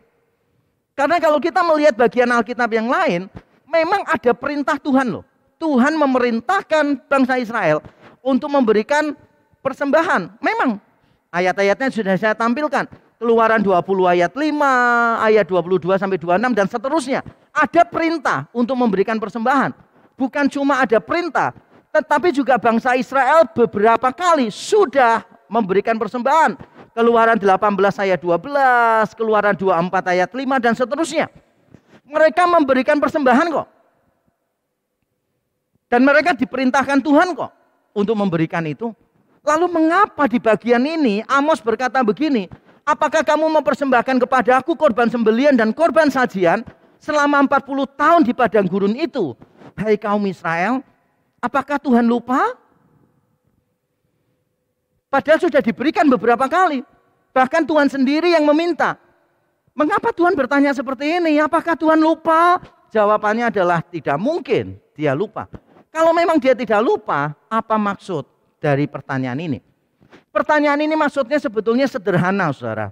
Karena kalau kita melihat bagian Alkitab yang lain, memang ada perintah Tuhan loh. Tuhan memerintahkan bangsa Israel untuk memberikan persembahan. Memang ayat-ayatnya sudah saya tampilkan. Keluaran 20 ayat 5, ayat 22 sampai 26 dan seterusnya. Ada perintah untuk memberikan persembahan. Bukan cuma ada perintah, tetapi juga bangsa Israel beberapa kali sudah memberikan persembahan. Keluaran 18 ayat 12, Keluaran 24 ayat 5 dan seterusnya. Mereka memberikan persembahan kok. Dan mereka diperintahkan Tuhan kok untuk memberikan itu. Lalu mengapa di bagian ini Amos berkata begini, apakah kamu mempersembahkan kepada aku korban sembelian dan korban sajian selama 40 tahun di padang gurun itu, hai kaum Israel? Apakah Tuhan lupa? Padahal sudah diberikan beberapa kali. Bahkan Tuhan sendiri yang meminta. Mengapa Tuhan bertanya seperti ini? Apakah Tuhan lupa? Jawabannya adalah tidak mungkin dia lupa. Kalau memang dia tidak lupa, apa maksud dari pertanyaan ini? Pertanyaan ini maksudnya sebetulnya sederhana, saudara.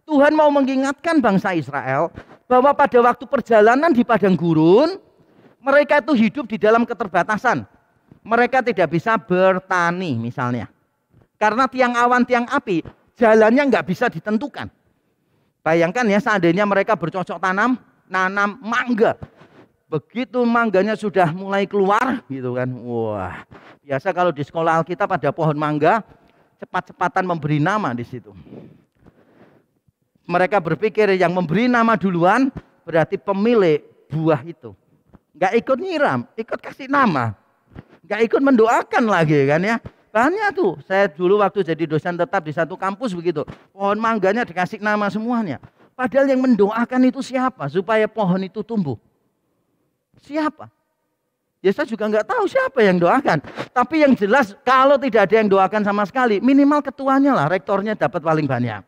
Tuhan mau mengingatkan bangsa Israel bahwa pada waktu perjalanan di padang gurun, mereka itu hidup di dalam keterbatasan. Mereka tidak bisa bertani misalnya. Karena tiang awan, tiang api, jalannya nggak bisa ditentukan. Bayangkan ya, seandainya mereka bercocok tanam, nanam mangga. Begitu mangganya sudah mulai keluar gitu kan. Wah, biasa kalau di sekolah Alkitab ada pohon mangga, cepat-cepatan memberi nama di situ. Mereka berpikir yang memberi nama duluan berarti pemilik buah itu. Nggak ikut nyiram, ikut kasih nama. Nggak ikut mendoakan lagi kan ya. Banyak tuh, saya dulu waktu jadi dosen tetap di satu kampus begitu. Pohon mangganya dikasih nama semuanya. Padahal yang mendoakan itu siapa? Supaya pohon itu tumbuh. Siapa? Ya saya juga nggak tahu siapa yang doakan. Tapi yang jelas kalau tidak ada yang doakan sama sekali, minimal ketuanya lah, rektornya dapat paling banyak.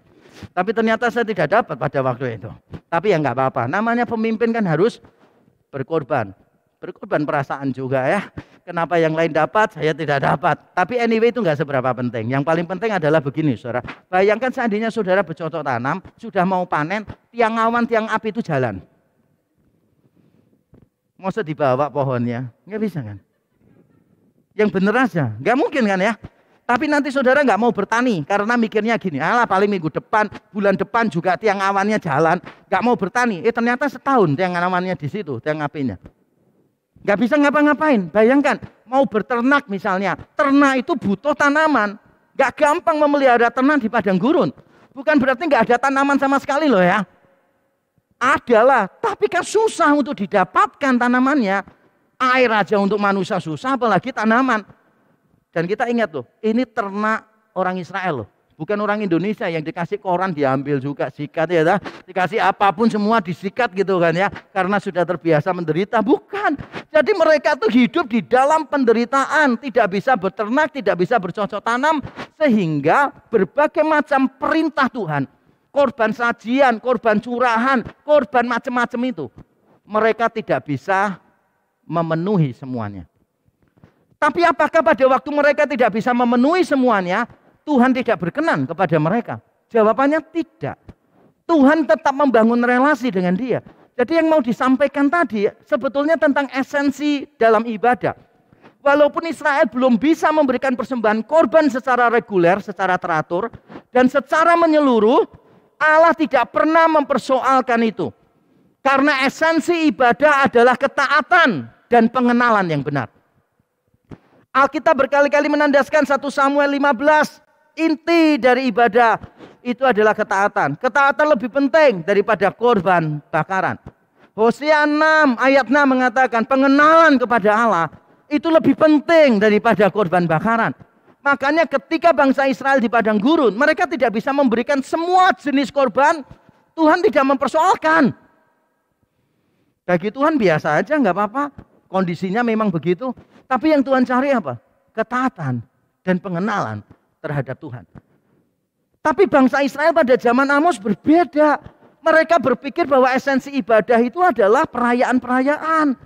Tapi ternyata saya tidak dapat pada waktu itu. Tapi ya nggak apa-apa. Namanya pemimpin kan harus berkorban. Berkorban perasaan juga ya. Kenapa yang lain dapat, saya tidak dapat. Tapi anyway itu nggak seberapa penting. Yang paling penting adalah begini, saudara. Bayangkan seandainya saudara bercocok tanam, sudah mau panen, tiang awan, tiang api itu jalan. Masa dibawa pohonnya? Nggak bisa kan? Yang bener aja, nggak mungkin kan ya? Tapi nanti saudara nggak mau bertani karena mikirnya gini, alah paling minggu depan, bulan depan juga tiang awannya jalan, nggak mau bertani. Ternyata setahun tiang awannya di situ, tiang apinya. Nggak bisa ngapa-ngapain. Bayangkan mau berternak misalnya, ternak itu butuh tanaman. Nggak gampang memelihara ternak di padang gurun. Bukan berarti nggak ada tanaman sama sekali loh ya. Adalah, tapi kan susah untuk didapatkan tanamannya. Air aja untuk manusia susah, apalagi tanaman. Dan kita ingat loh, ini ternak orang Israel loh. Bukan orang Indonesia yang dikasih koran diambil juga, sikat ya dah. Dikasih apapun semua disikat gitu kan ya. Karena sudah terbiasa menderita, bukan. Jadi mereka tuh hidup di dalam penderitaan. Tidak bisa beternak, tidak bisa bercocok tanam. Sehingga berbagai macam perintah Tuhan. Korban sajian, korban curahan, korban macam-macam itu. Mereka tidak bisa memenuhi semuanya. Tapi apakah pada waktu mereka tidak bisa memenuhi semuanya, Tuhan tidak berkenan kepada mereka? Jawabannya tidak. Tuhan tetap membangun relasi dengan dia. Jadi yang mau disampaikan tadi sebetulnya tentang esensi dalam ibadah. Walaupun Israel belum bisa memberikan persembahan korban secara reguler, secara teratur, dan secara menyeluruh, Allah tidak pernah mempersoalkan itu. Karena esensi ibadah adalah ketaatan dan pengenalan yang benar. Alkitab berkali-kali menandaskan 1 Samuel 15. Inti dari ibadah itu adalah ketaatan. Ketaatan lebih penting daripada korban bakaran. Hosea 6 ayat 6 mengatakan pengenalan kepada Allah itu lebih penting daripada korban bakaran. Makanya ketika bangsa Israel di padang gurun, mereka tidak bisa memberikan semua jenis korban. Tuhan tidak mempersoalkan. Bagi Tuhan biasa aja, nggak apa-apa. Kondisinya memang begitu. Tapi yang Tuhan cari apa? Ketaatan dan pengenalan terhadap Tuhan. Tapi bangsa Israel pada zaman Amos berbeda. Mereka berpikir bahwa esensi ibadah itu adalah perayaan-perayaan,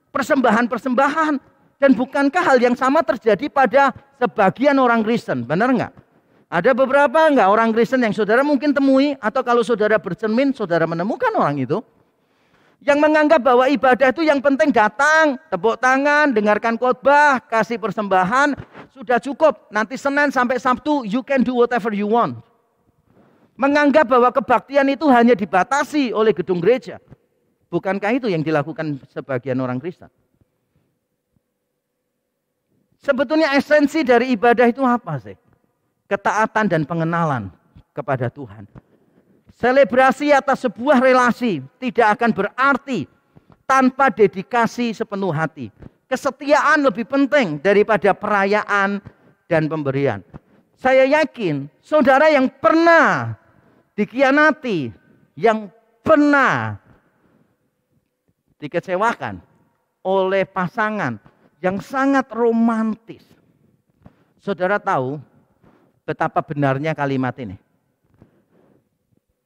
persembahan-persembahan. Dan bukankah hal yang sama terjadi pada sebagian orang Kristen? Benar nggak? Ada beberapa nggak orang Kristen yang saudara mungkin temui, atau kalau saudara bercermin, saudara menemukan orang itu yang menganggap bahwa ibadah itu yang penting datang, tepuk tangan, dengarkan khotbah, kasih persembahan, sudah cukup. Nanti Senin sampai Sabtu you can do whatever you want. Menganggap bahwa kebaktian itu hanya dibatasi oleh gedung gereja. Bukankah itu yang dilakukan sebagian orang Kristen? Sebetulnya esensi dari ibadah itu apa sih? Ketaatan dan pengenalan kepada Tuhan. Selebrasi atas sebuah relasi tidak akan berarti tanpa dedikasi sepenuh hati. Kesetiaan lebih penting daripada perayaan dan pemberian. Saya yakin saudara yang pernah dikhianati, yang pernah dikecewakan oleh pasangan yang sangat romantis. Saudara tahu betapa benarnya kalimat ini.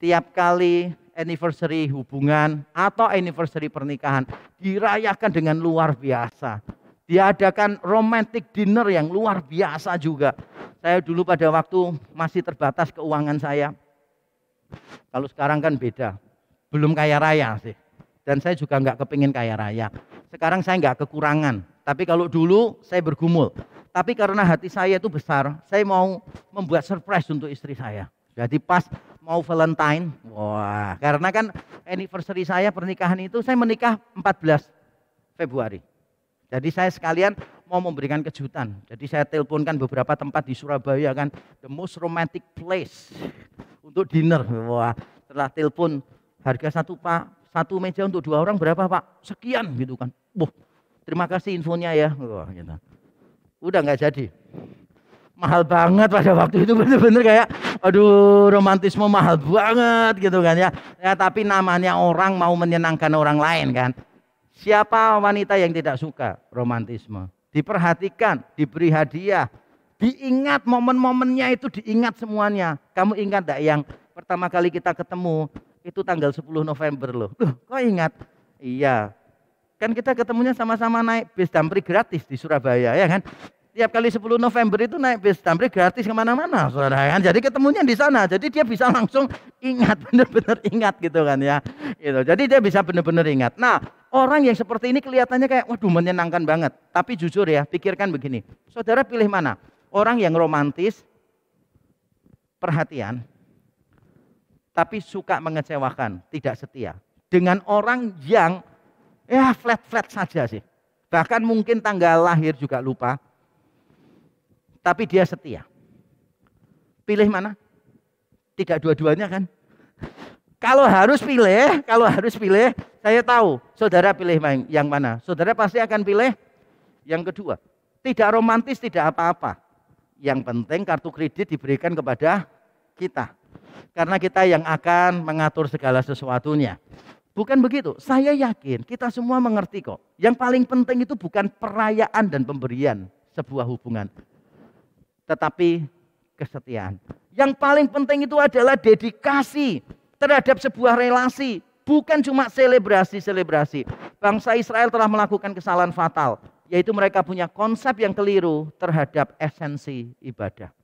Tiap kali anniversary hubungan atau anniversary pernikahan dirayakan dengan luar biasa. Diadakan romantic dinner yang luar biasa juga. Saya dulu pada waktu masih terbatas keuangan saya, Kalau sekarang kan beda, belum kaya raya sih. Dan saya juga nggak kepingin kaya raya. Sekarang saya nggak kekurangan. Tapi kalau dulu saya bergumul. Tapi karena hati saya itu besar, saya mau membuat surprise untuk istri saya. Jadi pas mau Valentine, wah, karena kan anniversary saya pernikahan itu, saya menikah 14 Februari. Jadi saya sekalian mau memberikan kejutan. Jadi saya teleponkan beberapa tempat di Surabaya kan, the most romantic place untuk dinner. Wah, setelah telepon harga satu meja untuk 2 orang berapa Pak? Sekian gitu kan. Wah, terima kasih infonya ya. Wah, gitu. Udah nggak jadi. Mahal banget pada waktu itu, bener-bener kayak aduh romantisme mahal banget gitu kan ya. Ya tapi namanya orang mau menyenangkan orang lain kan. Siapa wanita yang tidak suka romantisme? Diperhatikan, diberi hadiah, diingat momen-momennya itu, diingat semuanya. Kamu ingat enggak yang pertama kali kita ketemu itu tanggal 10 November loh. Kok ingat? Iya. Kan kita ketemunya sama-sama naik bis damri gratis di Surabaya ya kan. Tiap kali 10 November itu naik bis damri gratis kemana-mana saudara kan. Jadi ketemunya di sana. Jadi dia bisa langsung ingat, benar-benar ingat gitu kan ya. Gitu. Jadi dia bisa benar-benar ingat. Nah orang yang seperti ini kelihatannya kayak waduh menyenangkan banget. Tapi jujur ya pikirkan begini. Saudara pilih mana? Orang yang romantis, perhatian, tapi suka mengecewakan, tidak setia. Dengan orang yang ya flat-flat saja sih. Bahkan mungkin tanggal lahir juga lupa. Tapi dia setia. Pilih mana? Tidak dua-duanya kan? Kalau harus pilih, saya tahu saudara pilih yang mana. Saudara pasti akan pilih yang kedua. Tidak romantis, tidak apa-apa. Yang penting kartu kredit diberikan kepada kita. Karena kita yang akan mengatur segala sesuatunya. Bukan begitu, saya yakin kita semua mengerti kok. Yang paling penting itu bukan perayaan dan pemberian sebuah hubungan. Tetapi kesetiaan. Yang paling penting itu adalah dedikasi terhadap sebuah relasi. Bukan cuma selebrasi-selebrasi. Bangsa Israel telah melakukan kesalahan fatal. Yaitu mereka punya konsep yang keliru terhadap esensi ibadah.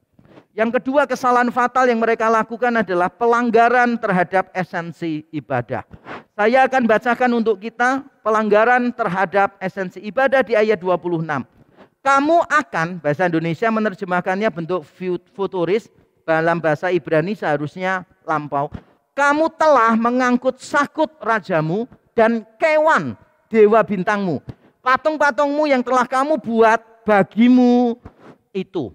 Yang kedua kesalahan fatal yang mereka lakukan adalah pelanggaran terhadap esensi ibadah. Saya akan bacakan untuk kita pelanggaran terhadap esensi ibadah di ayat 26. Kamu akan, bahasa Indonesia menerjemahkannya bentuk futuris, dalam bahasa Ibrani seharusnya lampau. Kamu telah mengangkut sakut rajamu dan kewan dewa bintangmu. Patung-patungmu yang telah kamu buat bagimu itu.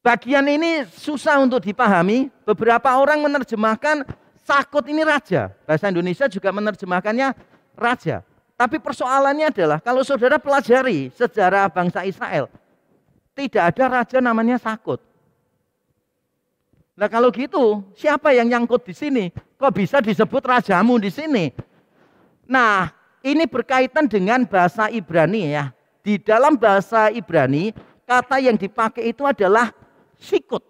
Bagian ini susah untuk dipahami. Beberapa orang menerjemahkan sakut ini raja. Bahasa Indonesia juga menerjemahkannya raja. Tapi persoalannya adalah kalau saudara pelajari sejarah bangsa Israel, tidak ada raja namanya sakut. Nah kalau gitu, siapa yang nyangkut di sini? Kok bisa disebut rajamu di sini? Nah, ini berkaitan dengan bahasa Ibrani ya. Di dalam bahasa Ibrani, kata yang dipakai itu adalah sikut.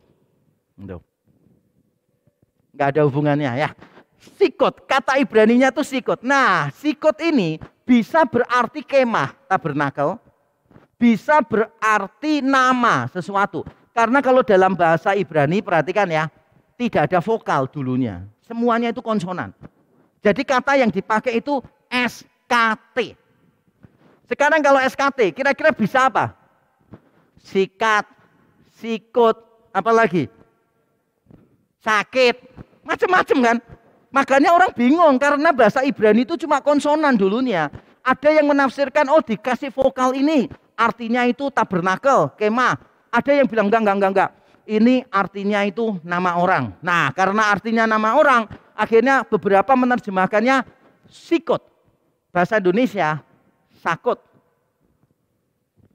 Nggak ada hubungannya ya. Sikut, kata Ibraninya itu sikut. Nah, sikut ini bisa berarti kemah, tabernakel. Bisa berarti nama sesuatu. Karena kalau dalam bahasa Ibrani, perhatikan ya, tidak ada vokal dulunya. Semuanya itu konsonan. Jadi kata yang dipakai itu SKT. Sekarang kalau SKT, kira-kira bisa apa? Sikat, sikut, apa lagi? Sakit, macam-macam kan? Makanya orang bingung karena bahasa Ibrani itu cuma konsonan dulunya. Ada yang menafsirkan, oh dikasih vokal ini, artinya itu tabernakel, kemah. Ada yang bilang enggak. Ini artinya itu nama orang. Nah karena artinya nama orang, akhirnya beberapa menerjemahkannya sikut. Bahasa Indonesia, sakut.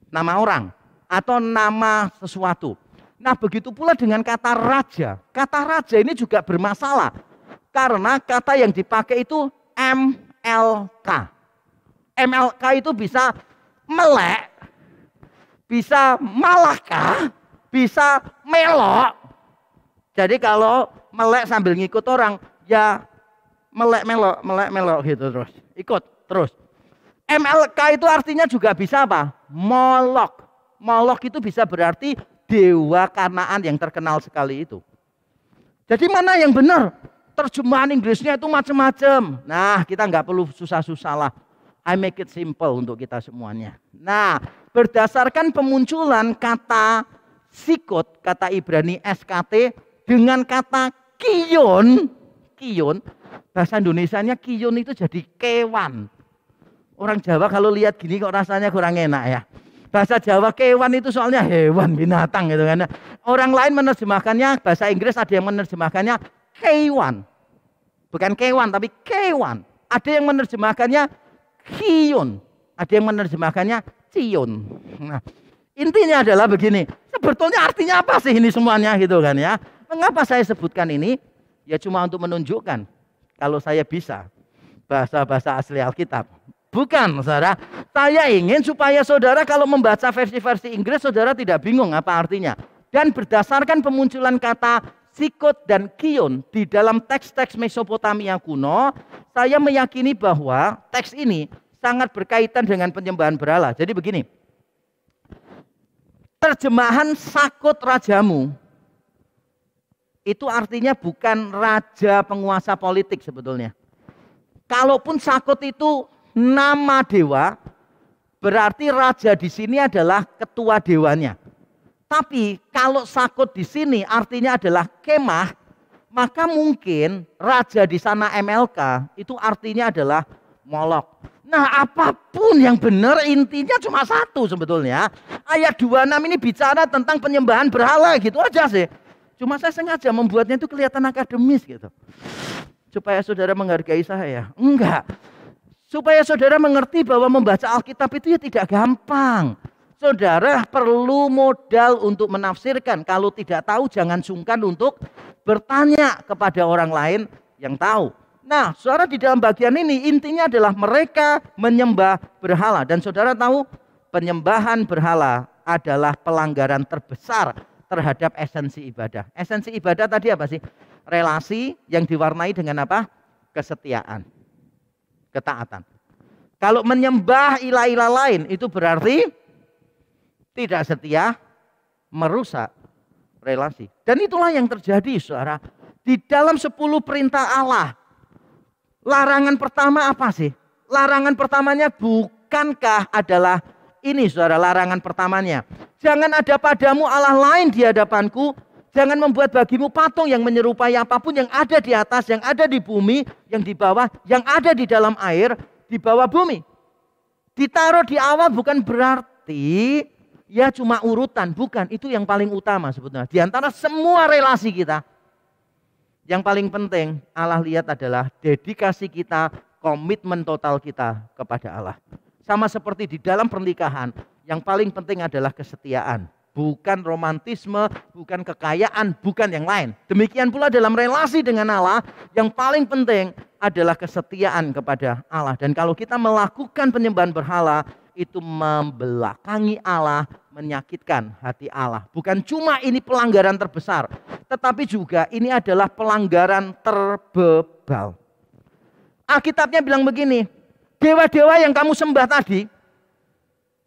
Nama orang atau nama sesuatu. Nah begitu pula dengan kata raja. Kata raja ini juga bermasalah. Karena kata yang dipakai itu MLK. MLK itu bisa melek, bisa malaka, bisa melok. Jadi kalau melek sambil ngikut orang, ya melek melok gitu terus. Ikut terus. MLK itu artinya juga bisa apa? Molok. Molok itu bisa berarti dewa Kanaan yang terkenal sekali itu. Jadi mana yang benar? Terjemahan Inggrisnya itu macam-macam. Nah, kita nggak perlu susah-susah lah. I make it simple untuk kita semuanya. Nah, berdasarkan pemunculan kata sikot, kata Ibrani SKT dengan kata kion, bahasa Indonesianya kion itu jadi kewan. Orang Jawa kalau lihat gini kok rasanya kurang enak ya. Bahasa Jawa kewan itu soalnya hewan, binatang gitu kan. Orang lain menerjemahkannya, bahasa Inggris ada yang menerjemahkannya kewan. Bukan kewan tapi kewan. Ada yang menerjemahkannya kion. Ada yang menerjemahkannya cion. Nah, intinya adalah begini. Sebetulnya artinya apa sih ini semuanya gitu kan ya. Mengapa saya sebutkan ini? Ya cuma untuk menunjukkan kalau saya bisa bahasa-bahasa asli Alkitab. Bukan, saudara. Saya ingin supaya saudara kalau membaca versi-versi Inggris, saudara tidak bingung apa artinya. Dan berdasarkan pemunculan kata sikot dan kion di dalam teks-teks Mesopotamia kuno, saya meyakini bahwa teks ini sangat berkaitan dengan penyembahan berhala. Jadi begini, terjemahan sakot rajamu, itu artinya bukan raja penguasa politik sebetulnya. Kalaupun sakot itu nama dewa, berarti raja di sini adalah ketua dewanya. Tapi kalau sakot di sini artinya adalah kemah, maka mungkin raja di sana MLK itu artinya adalah Molok. Nah, apapun yang benar intinya cuma satu sebetulnya. Ayat 26 ini bicara tentang penyembahan berhala gitu aja sih. Cuma saya sengaja membuatnya itu kelihatan akademis gitu. Supaya saudara menghargai saya. Enggak. Supaya saudara mengerti bahwa membaca Alkitab itu ya tidak gampang. Saudara perlu modal untuk menafsirkan. Kalau tidak tahu jangan sungkan untuk bertanya kepada orang lain yang tahu. Nah, saudara di dalam bagian ini intinya adalah mereka menyembah berhala. Dan saudara tahu penyembahan berhala adalah pelanggaran terbesar terhadap esensi ibadah. Esensi ibadah tadi apa sih? Relasi yang diwarnai dengan apa? Kesetiaan. Ketaatan. Kalau menyembah ilah-ilah lain itu berarti tidak setia, merusak relasi. Dan itulah yang terjadi saudara. Di dalam 10 perintah Allah, larangan pertama apa sih? Larangan pertamanya bukankah adalah ini saudara, larangan pertamanya. Jangan ada padamu Allah lain di hadapanku. Jangan membuat bagimu patung yang menyerupai apapun yang ada di atas, yang ada di bumi, yang di bawah, yang ada di dalam air, di bawah bumi. Ditaruh di awal bukan berarti ya cuma urutan, bukan. Itu yang paling utama sebetulnya. Di antara semua relasi kita, yang paling penting Allah lihat adalah dedikasi kita, komitmen total kita kepada Allah. Sama seperti di dalam pernikahan, yang paling penting adalah kesetiaan. Bukan romantisme, bukan kekayaan, bukan yang lain. Demikian pula dalam relasi dengan Allah, yang paling penting adalah kesetiaan kepada Allah. Dan kalau kita melakukan penyembahan berhala, itu membelakangi Allah, menyakitkan hati Allah. Bukan cuma ini pelanggaran terbesar, tetapi juga ini adalah pelanggaran terbebal. Alkitabnya bilang begini, dewa-dewa yang kamu sembah tadi,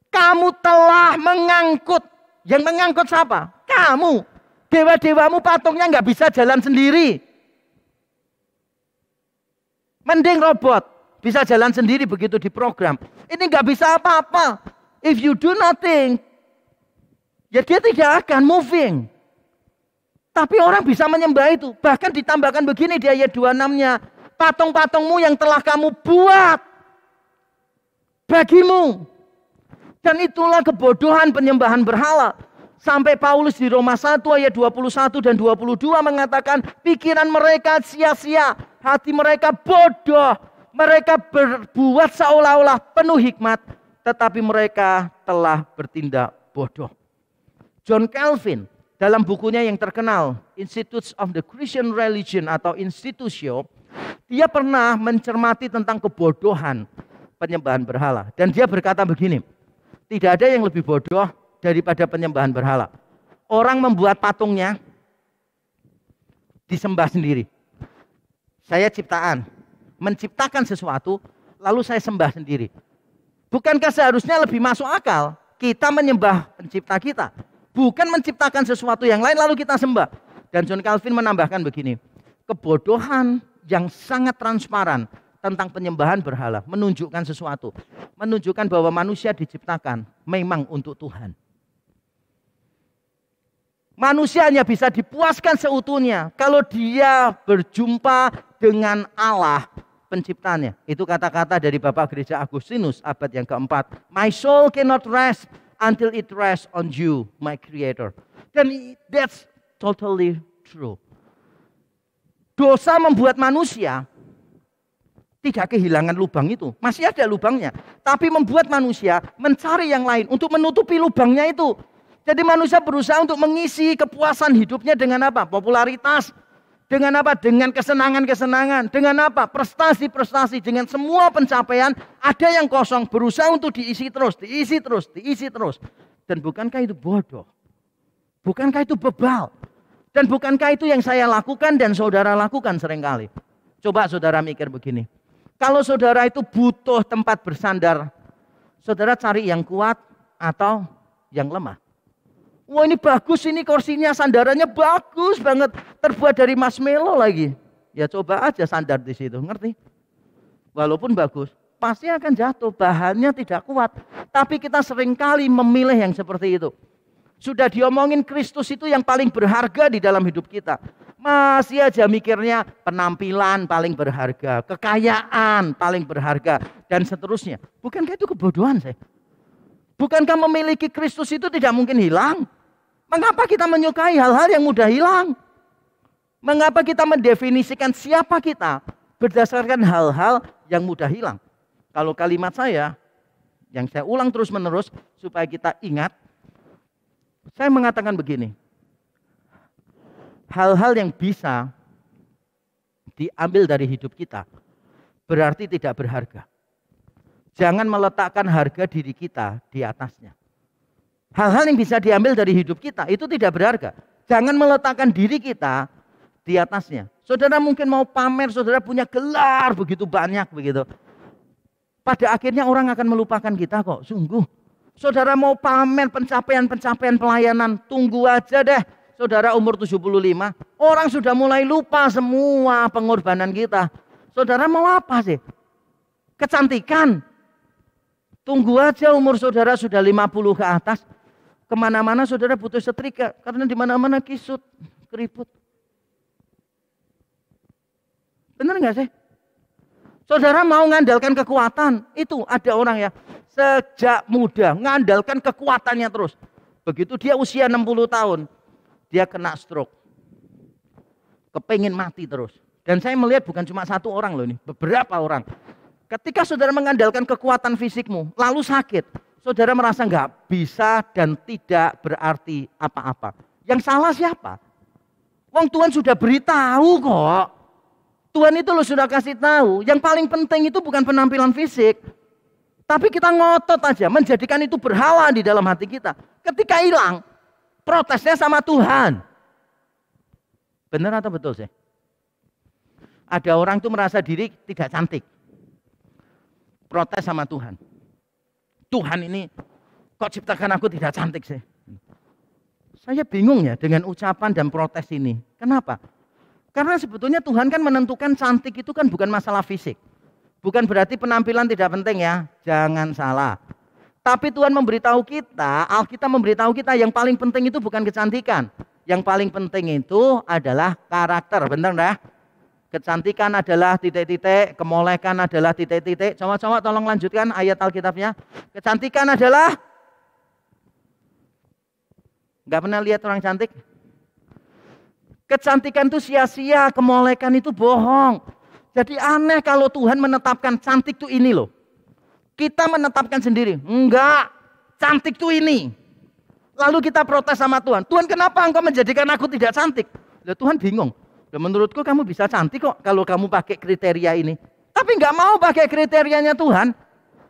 kamu telah mengangkut. Yang mengangkut siapa? Kamu. Dewa-dewamu patungnya nggak bisa jalan sendiri. Mending robot bisa jalan sendiri begitu diprogram. Ini nggak bisa apa-apa. If you do nothing, ya dia tidak akan moving. Tapi orang bisa menyembah itu. Bahkan ditambahkan begini di ayat 26-nya. Patung-patungmu yang telah kamu buat bagimu. Dan itulah kebodohan penyembahan berhala. Sampai Paulus di Roma 1 ayat 21 dan 22 mengatakan pikiran mereka sia-sia, hati mereka bodoh. Mereka berbuat seolah-olah penuh hikmat, tetapi mereka telah bertindak bodoh. John Calvin dalam bukunya yang terkenal, Institutes of the Christian Religion atau Institutio, dia pernah mencermati tentang kebodohan penyembahan berhala. Dan dia berkata begini, tidak ada yang lebih bodoh daripada penyembahan berhala. Orang membuat patungnya disembah sendiri. Saya ciptaan, menciptakan sesuatu lalu saya sembah sendiri. Bukankah seharusnya lebih masuk akal kita menyembah pencipta kita? Bukan menciptakan sesuatu yang lain lalu kita sembah. Dan John Calvin menambahkan begini, kebodohan yang sangat transparan tentang penyembahan berhala menunjukkan sesuatu. Menunjukkan bahwa manusia diciptakan memang untuk Tuhan. Manusia hanya bisa dipuaskan seutuhnya kalau dia berjumpa dengan Allah penciptanya. Itu kata-kata dari Bapak Gereja Agustinus abad yang keempat. My soul cannot rest until it rests on you, my creator. Dan that's totally true. Dosa membuat manusia tidak kehilangan lubang itu. Masih ada lubangnya. Tapi membuat manusia mencari yang lain untuk menutupi lubangnya itu. Jadi manusia berusaha untuk mengisi kepuasan hidupnya dengan apa? Popularitas. Dengan apa? Dengan kesenangan-kesenangan. Dengan apa? Prestasi-prestasi. Dengan semua pencapaian ada yang kosong. Berusaha untuk diisi terus, diisi terus, diisi terus. Dan bukankah itu bodoh? Bukankah itu bebal? Dan bukankah itu yang saya lakukan dan saudara lakukan seringkali? Coba saudara mikir begini. Kalau saudara itu butuh tempat bersandar, saudara cari yang kuat atau yang lemah? Wah ini bagus, ini kursinya sandarannya bagus banget. Terbuat dari marshmallow lagi. Ya coba aja sandar di situ, ngerti? Walaupun bagus, pasti akan jatuh, bahannya tidak kuat. Tapi kita seringkali memilih yang seperti itu. Sudah diomongin Kristus itu yang paling berharga di dalam hidup kita. Masih aja mikirnya penampilan paling berharga, kekayaan paling berharga, dan seterusnya. Bukankah itu kebodohan saya? Bukankah memiliki Kristus itu tidak mungkin hilang? Mengapa kita menyukai hal-hal yang mudah hilang? Mengapa kita mendefinisikan siapa kita berdasarkan hal-hal yang mudah hilang? Kalau kalimat saya, yang saya ulang terus menerus supaya kita ingat, saya mengatakan begini. Hal-hal yang bisa diambil dari hidup kita berarti tidak berharga. Jangan meletakkan harga diri kita di atasnya. Hal-hal yang bisa diambil dari hidup kita itu tidak berharga. Jangan meletakkan diri kita di atasnya. Saudara mungkin mau pamer, saudara punya gelar begitu banyak begitu. Pada akhirnya orang akan melupakan kita kok, sungguh. Saudara mau pamer pencapaian-pencapaian pelayanan, tunggu aja deh. Saudara umur 75, orang sudah mulai lupa semua pengorbanan kita. Saudara mau apa sih? Kecantikan? Tunggu aja umur saudara sudah 50 ke atas. Kemana-mana saudara butuh setrika. Karena di mana-mana kisut, keriput. Benar nggak sih? Saudara mau ngandalkan kekuatan. Itu ada orang ya. Sejak muda ngandalkan kekuatannya terus. Begitu dia usia 60 tahun. Dia kena stroke. Kepengin mati terus. Dan saya melihat bukan cuma satu orang loh ini. Beberapa orang. Ketika saudara mengandalkan kekuatan fisikmu, lalu sakit, saudara merasa nggak bisa dan tidak berarti apa-apa. Yang salah siapa? Wong Tuhan sudah beritahu kok. Tuhan itu loh sudah kasih tahu. Yang paling penting itu bukan penampilan fisik, tapi kita ngotot aja menjadikan itu berhala di dalam hati kita. Ketika hilang, protesnya sama Tuhan. Benar atau betul sih? Ada orang tuh merasa diri tidak cantik. Protes sama Tuhan. Tuhan ini kok ciptakan aku tidak cantik sih? Saya bingung ya dengan ucapan dan protes ini. Kenapa? Karena sebetulnya Tuhan kan menentukan cantik itu kan bukan masalah fisik. Bukan berarti penampilan tidak penting ya. Jangan salah. Tapi Tuhan memberitahu kita, Alkitab memberitahu kita yang paling penting itu bukan kecantikan. Yang paling penting itu adalah karakter. Benar enggak? Kecantikan adalah titik-titik, kemolekan adalah titik-titik. Coba-coba tolong lanjutkan ayat Alkitabnya. Kecantikan adalah, nggak pernah lihat orang cantik? Kecantikan itu sia-sia, kemolekan itu bohong. Jadi aneh kalau Tuhan menetapkan cantik itu ini loh. Kita menetapkan sendiri, enggak, cantik itu ini. Lalu kita protes sama Tuhan. Tuhan kenapa engkau menjadikan aku tidak cantik? Loh, Tuhan bingung. Menurutku kamu bisa cantik kok kalau kamu pakai kriteria ini. Tapi nggak mau pakai kriterianya Tuhan.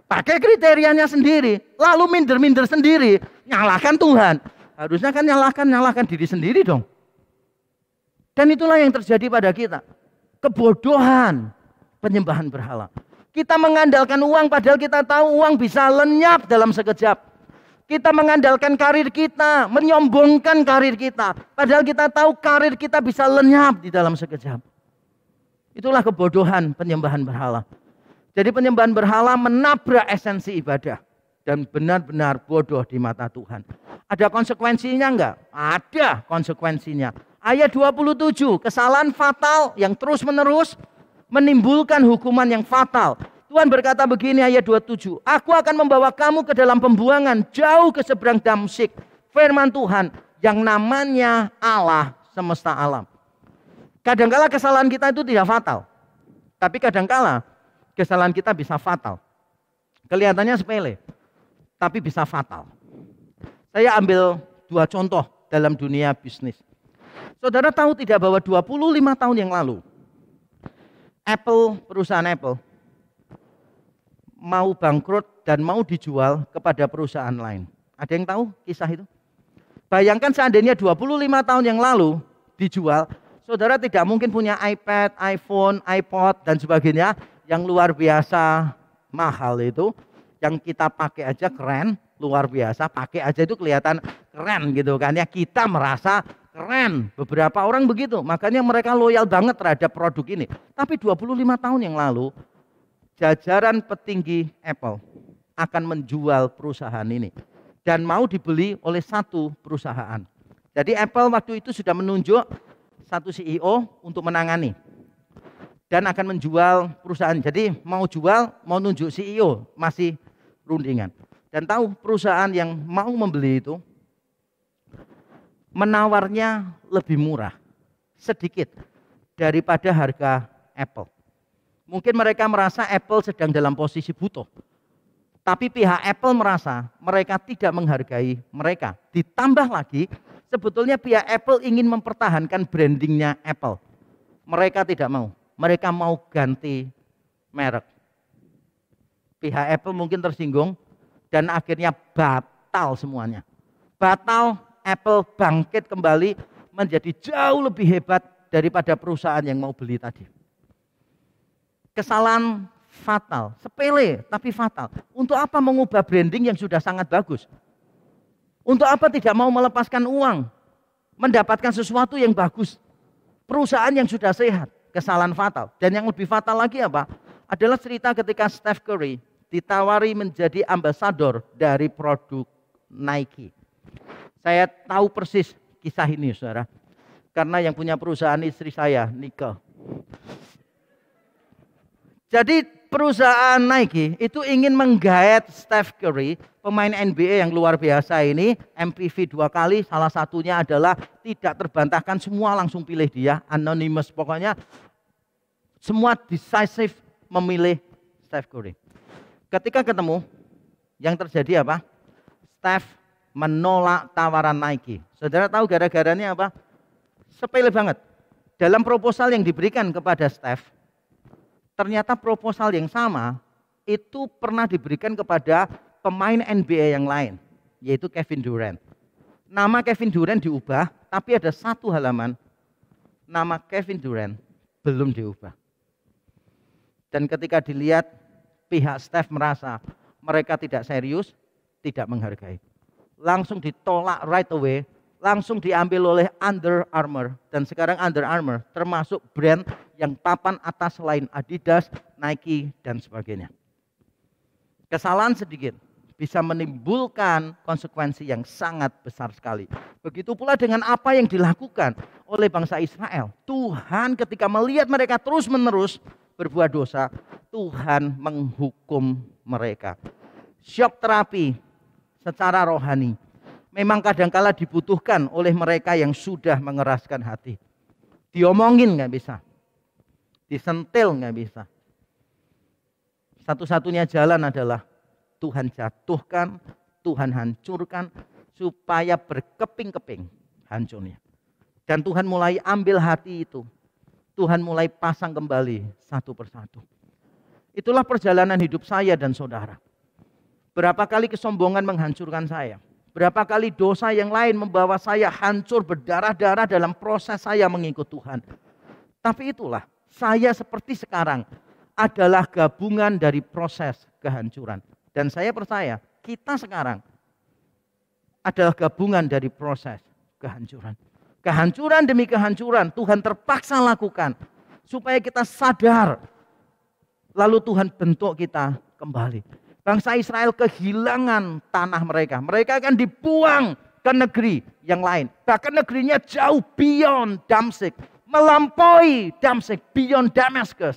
Pakai kriterianya sendiri. Lalu minder-minder sendiri. Nyalahkan Tuhan. Harusnya kan nyalahkan diri sendiri dong. Dan itulah yang terjadi pada kita. Kebodohan penyembahan berhala. Kita mengandalkan uang padahal kita tahu uang bisa lenyap dalam sekejap. Kita mengandalkan karir kita, menyombongkan karir kita. Padahal kita tahu karir kita bisa lenyap di dalam sekejap. Itulah kebodohan penyembahan berhala. Jadi penyembahan berhala menabrak esensi ibadah. Dan benar-benar bodoh di mata Tuhan. Ada konsekuensinya enggak? Ada konsekuensinya. Ayat 27, kesalahan fatal yang terus-menerus menimbulkan hukuman yang fatal. Tuhan berkata begini ayat 27, aku akan membawa kamu ke dalam pembuangan jauh ke seberang Damsyik. Firman Tuhan yang namanya Allah semesta alam. Kadangkala kesalahan kita itu tidak fatal. Tapi kadangkala kesalahan kita bisa fatal. Kelihatannya sepele, tapi bisa fatal. Saya ambil 2 contoh dalam dunia bisnis. Saudara tahu tidak bahwa 25 tahun yang lalu perusahaan Apple mau bangkrut dan mau dijual kepada perusahaan lain. Ada yang tahu kisah itu? Bayangkan seandainya 25 tahun yang lalu dijual, saudara tidak mungkin punya iPad, iPhone, iPod dan sebagainya yang luar biasa mahal itu. Yang kita pakai aja keren, luar biasa, pakai aja itu kelihatan keren gitu kan ya. Kita merasa keren, beberapa orang begitu, makanya mereka loyal banget terhadap produk ini. Tapi 25 tahun yang lalu, jajaran petinggi Apple akan menjual perusahaan ini. Dan mau dibeli oleh satu perusahaan. Jadi Apple waktu itu sudah menunjuk satu CEO untuk menangani. Dan akan menjual perusahaan. Jadi mau jual, mau nunjuk CEO, masih rundingan. Dan tahu perusahaan yang mau membeli itu menawarnya lebih murah sedikit daripada harga Apple. Mungkin mereka merasa Apple sedang dalam posisi butuh. Tapi pihak Apple merasa mereka tidak menghargai mereka. Ditambah lagi sebetulnya pihak Apple ingin mempertahankan brandingnya Apple. Mereka tidak mau. Mereka mau ganti merek. Pihak Apple mungkin tersinggung dan akhirnya batal semuanya. Batal, Apple bangkit kembali menjadi jauh lebih hebat daripada perusahaan yang mau beli tadi. Kesalahan fatal, sepele tapi fatal. Untuk apa mengubah branding yang sudah sangat bagus? Untuk apa tidak mau melepaskan uang, mendapatkan sesuatu yang bagus? Perusahaan yang sudah sehat, kesalahan fatal. Dan yang lebih fatal lagi apa? Adalah cerita ketika Steph Curry ditawari menjadi ambasador dari produk Nike. Saya tahu persis kisah ini, saudara. Karena yang punya perusahaan istri saya, Nika. Jadi perusahaan Nike itu ingin menggait Steph Curry, pemain NBA yang luar biasa ini, MPV 2 kali, salah satunya adalah tidak terbantahkan, semua langsung pilih dia, anonymous pokoknya. Semua decisive memilih Steph Curry. Ketika ketemu, yang terjadi apa? Steph menolak tawaran Nike. Saudara tahu gara-garanya apa? Sepele banget. Dalam proposal yang diberikan kepada Steph, ternyata proposal yang sama itu pernah diberikan kepada pemain NBA yang lain, yaitu Kevin Durant. Nama Kevin Durant diubah, tapi ada satu halaman, nama Kevin Durant belum diubah. Dan ketika dilihat, pihak Steph merasa mereka tidak serius, tidak menghargai. Langsung ditolak right away, langsung diambil oleh Under Armour. Dan sekarang Under Armour termasuk brand yang papan atas selain Adidas, Nike, dan sebagainya. Kesalahan sedikit bisa menimbulkan konsekuensi yang sangat besar sekali. Begitu pula dengan apa yang dilakukan oleh bangsa Israel. Tuhan ketika melihat mereka terus-menerus berbuat dosa, Tuhan menghukum mereka. Syok terapi secara rohani memang kadangkala dibutuhkan oleh mereka yang sudah mengeraskan hati. Diomongin nggak bisa, disentil nggak bisa. Satu-satunya jalan adalah Tuhan jatuhkan, Tuhan hancurkan, supaya berkeping-keping hancurnya. Dan Tuhan mulai ambil hati itu. Tuhan mulai pasang kembali satu persatu. Itulah perjalanan hidup saya dan saudara. Berapa kali kesombongan menghancurkan saya. Berapa kali dosa yang lain membawa saya hancur berdarah-darah dalam proses saya mengikut Tuhan. Tapi itulah, saya seperti sekarang adalah gabungan dari proses kehancuran. Dan saya percaya kita sekarang adalah gabungan dari proses kehancuran. Kehancuran demi kehancuran Tuhan terpaksa lakukan supaya kita sadar. Lalu Tuhan bentuk kita kembali. Bangsa Israel kehilangan tanah mereka. Mereka akan dibuang ke negeri yang lain. Bahkan negerinya jauh beyond Damsyik. Melampaui Damsyik, beyond Damascus.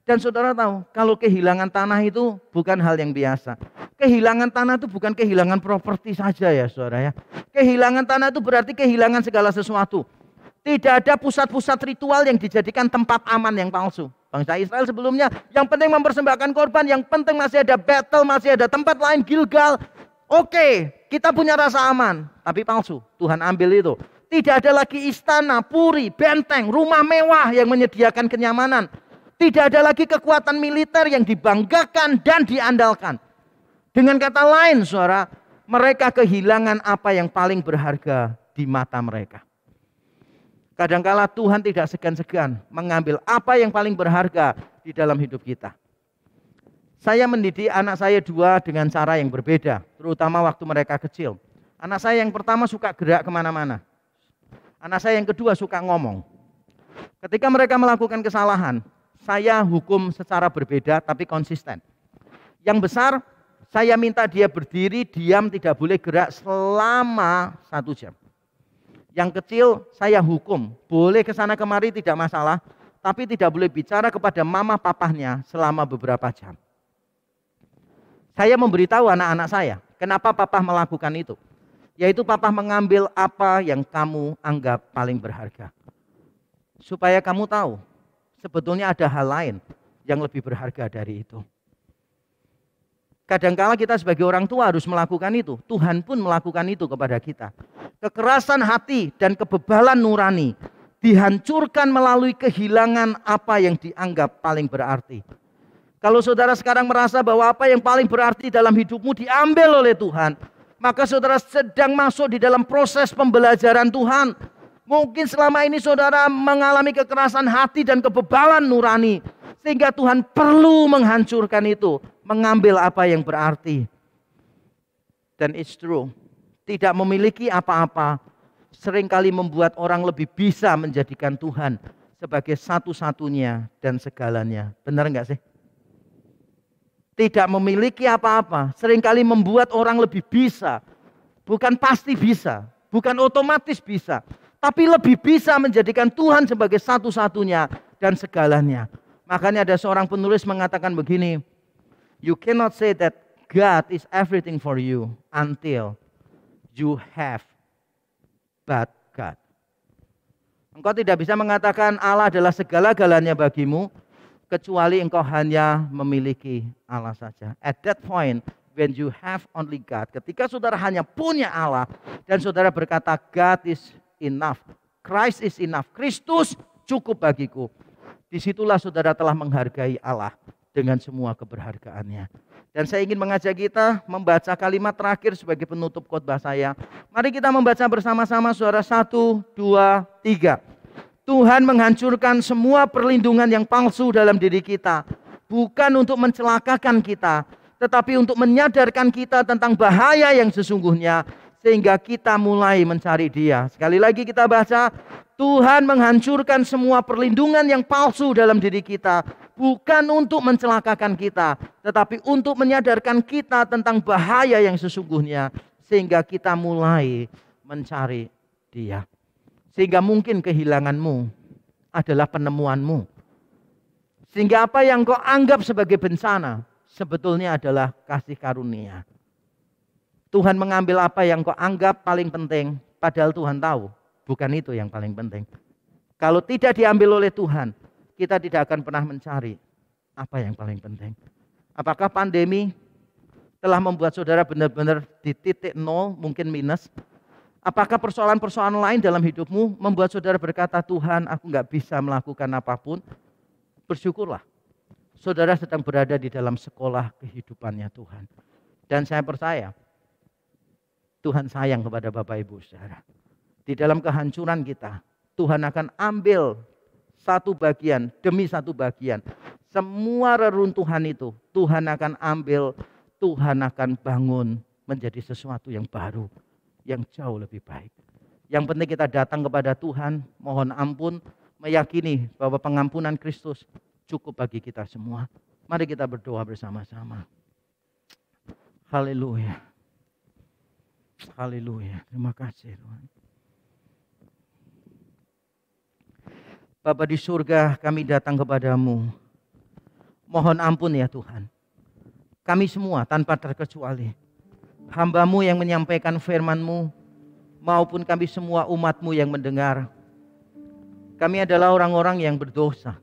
Dan saudara tahu, kalau kehilangan tanah itu bukan hal yang biasa. Kehilangan tanah itu bukan kehilangan properti saja ya saudara ya. Kehilangan tanah itu berarti kehilangan segala sesuatu. Tidak ada pusat-pusat ritual yang dijadikan tempat aman yang palsu. Bangsa Israel sebelumnya yang penting mempersembahkan korban, yang penting masih ada battle, masih ada tempat lain, Gilgal. Oke, kita punya rasa aman, tapi palsu. Tuhan ambil itu. Tidak ada lagi istana, puri, benteng, rumah mewah yang menyediakan kenyamanan. Tidak ada lagi kekuatan militer yang dibanggakan dan diandalkan. Dengan kata lain, saudara, mereka kehilangan apa yang paling berharga di mata mereka. Kadangkala Tuhan tidak segan-segan mengambil apa yang paling berharga di dalam hidup kita. Saya mendidik anak saya 2 dengan cara yang berbeda, terutama waktu mereka kecil. Anak saya yang pertama suka gerak kemana-mana. Anak saya yang kedua suka ngomong. Ketika mereka melakukan kesalahan, saya hukum secara berbeda tapi konsisten. Yang besar, saya minta dia berdiri, diam, tidak boleh gerak selama 1 jam. Yang kecil saya hukum, boleh ke sana kemari tidak masalah, tapi tidak boleh bicara kepada mama papahnya selama beberapa jam. Saya memberitahu anak-anak saya, kenapa papa melakukan itu. Yaitu papa mengambil apa yang kamu anggap paling berharga. Supaya kamu tahu, sebetulnya ada hal lain yang lebih berharga dari itu. Kadangkala kita sebagai orang tua harus melakukan itu. Tuhan pun melakukan itu kepada kita. Kekerasan hati dan kebebalan nurani dihancurkan melalui kehilangan apa yang dianggap paling berarti. Kalau saudara sekarang merasa bahwa apa yang paling berarti dalam hidupmu diambil oleh Tuhan, maka saudara sedang masuk di dalam proses pembelajaran Tuhan. Mungkin selama ini saudara mengalami kekerasan hati dan kebebalan nurani, sehingga Tuhan perlu menghancurkan itu, mengambil apa yang berarti. Dan it's true, tidak memiliki apa-apa seringkali membuat orang lebih bisa menjadikan Tuhan sebagai satu-satunya dan segalanya. Benar enggak sih? Tidak memiliki apa-apa seringkali membuat orang lebih bisa. Bukan pasti bisa, bukan otomatis bisa, tapi lebih bisa menjadikan Tuhan sebagai satu-satunya dan segalanya. Makanya ada seorang penulis mengatakan begini, you cannot say that God is everything for you until you have but God. Engkau tidak bisa mengatakan Allah adalah segala-galanya bagimu kecuali engkau hanya memiliki Allah saja. At that point, when you have only God, ketika saudara hanya punya Allah dan saudara berkata God is enough, Christ is enough, Kristus cukup bagiku. Disitulah saudara telah menghargai Allah dengan semua keberhargaannya. Dan saya ingin mengajak kita membaca kalimat terakhir sebagai penutup khotbah saya. Mari kita membaca bersama-sama saudara 1, 2, 3. Tuhan menghancurkan semua perlindungan yang palsu dalam diri kita. Bukan untuk mencelakakan kita, tetapi untuk menyadarkan kita tentang bahaya yang sesungguhnya. Sehingga kita mulai mencari Dia. Sekali lagi kita baca, Tuhan menghancurkan semua perlindungan yang palsu dalam diri kita. Bukan untuk mencelakakan kita, tetapi untuk menyadarkan kita tentang bahaya yang sesungguhnya. Sehingga kita mulai mencari Dia. Sehingga mungkin kehilanganmu adalah penemuanmu. Sehingga apa yang kau anggap sebagai bencana, sebetulnya adalah kasih karunia. Tuhan mengambil apa yang kau anggap paling penting, padahal Tuhan tahu bukan itu yang paling penting. Kalau tidak diambil oleh Tuhan, kita tidak akan pernah mencari apa yang paling penting. Apakah pandemi telah membuat saudara benar-benar di titik nol, mungkin minus? Apakah persoalan-persoalan lain dalam hidupmu membuat saudara berkata, Tuhan, aku nggak bisa melakukan apapun? Bersyukurlah, saudara sedang berada di dalam sekolah kehidupannya Tuhan. Dan saya percaya, Tuhan sayang kepada Bapak Ibu saudara. Di dalam kehancuran kita, Tuhan akan ambil satu bagian demi satu bagian. Semua reruntuhan itu Tuhan akan ambil, Tuhan akan bangun menjadi sesuatu yang baru. yang jauh lebih baik. Yang penting kita datang kepada Tuhan, mohon ampun, meyakini bahwa pengampunan Kristus cukup bagi kita semua. Mari kita berdoa bersama-sama. Haleluya. Haleluya. Terima kasih Tuhan. Bapa di surga, kami datang kepadamu. Mohon ampun ya Tuhan. Kami semua tanpa terkecuali, hamba-Mu yang menyampaikan firman-Mu, maupun kami semua umat-Mu yang mendengar. Kami adalah orang-orang yang berdosa,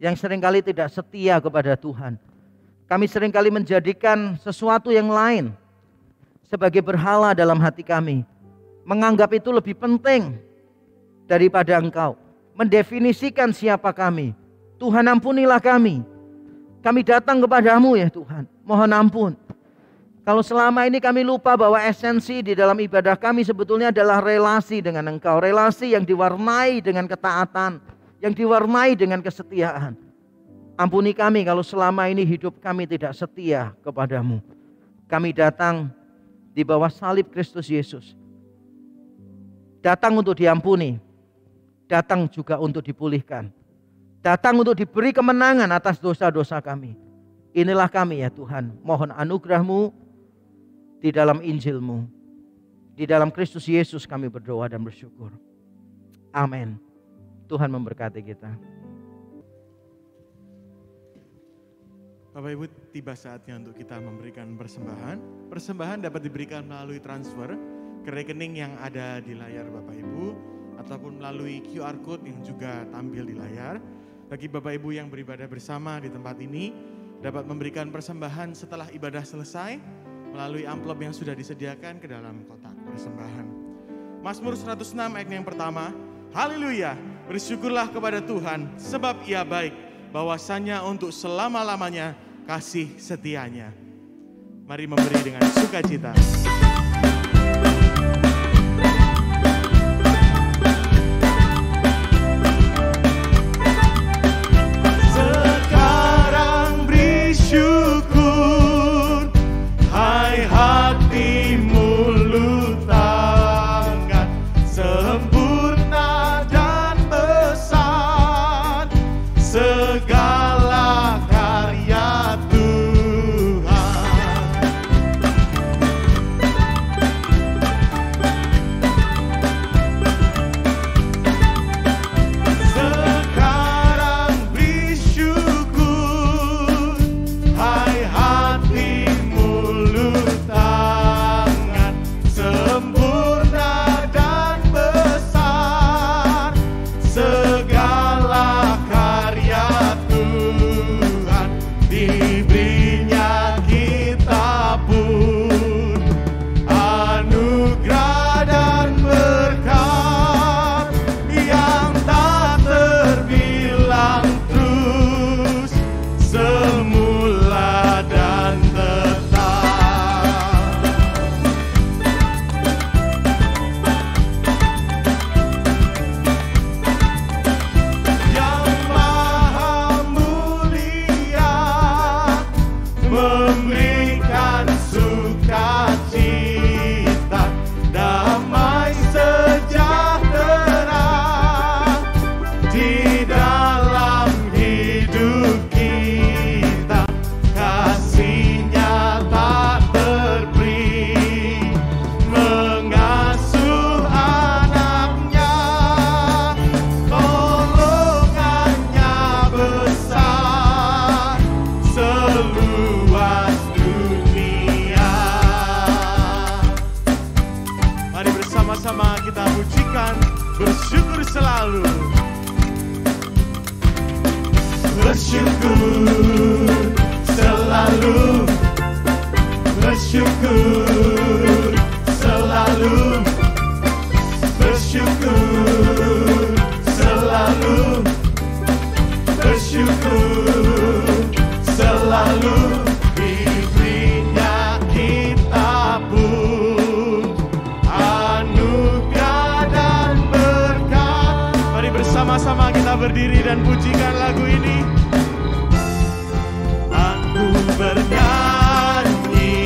yang seringkali tidak setia kepada Tuhan. Kami seringkali menjadikan sesuatu yang lain sebagai berhala dalam hati kami. Menganggap itu lebih penting daripada Engkau. Mendefinisikan siapa kami. Tuhan, ampunilah kami. Kami datang kepadamu ya Tuhan. Mohon ampun. Kalau selama ini kami lupa bahwa esensi di dalam ibadah kami sebetulnya adalah relasi dengan Engkau. Relasi yang diwarnai dengan ketaatan, yang diwarnai dengan kesetiaan. Ampuni kami kalau selama ini hidup kami tidak setia kepadamu. Kami datang di bawah salib Kristus Yesus. Datang untuk diampuni. Datang juga untuk dipulihkan. Datang untuk diberi kemenangan atas dosa-dosa kami. Inilah kami ya Tuhan. Mohon anugerah-Mu di dalam Injil-Mu. Di dalam Kristus Yesus kami berdoa dan bersyukur. Amin. Tuhan memberkati kita. Bapak Ibu, tiba saatnya untuk kita memberikan persembahan. Persembahan dapat diberikan melalui transfer ke rekening yang ada di layar Bapak Ibu, ataupun melalui QR Code yang juga tampil di layar. Bagi Bapak Ibu yang beribadah bersama di tempat ini, dapat memberikan persembahan setelah ibadah selesai melalui amplop yang sudah disediakan ke dalam kotak persembahan. Mazmur 106 ayat yang pertama, haleluya, bersyukurlah kepada Tuhan sebab Ia baik, bahwasanya untuk selama-lamanya kasih setianya. Mari memberi dengan sukacita. Sekarang beri syukur, hai hati mulut tangan, sempurna dan besar segala karya Tuhan. Sekarang beri syukur, hai hati mulut tangan, sempurna dan besar segala karya Tuhan. Diberinya kita pun anugerah dan berkat yang tak terbilang, terus semula dan tetap. Yang maha mulia memberikan sukacita, damai sejahtera di dalam hidup kita. Kasih-Nya tak terberi, mengasuh anak-Nya, tolongannya besar seluas dunia. Mari bersama-sama kita pujikan, bersyukur selalu. Bersyukur selalu, bersyukur selalu, bersyukur selalu, bersyukur selalu. Diberinya kita pun anugerah dan berkat. Mari bersama-sama kita berdiri dan pujikan lagu ini. Aku bernyanyi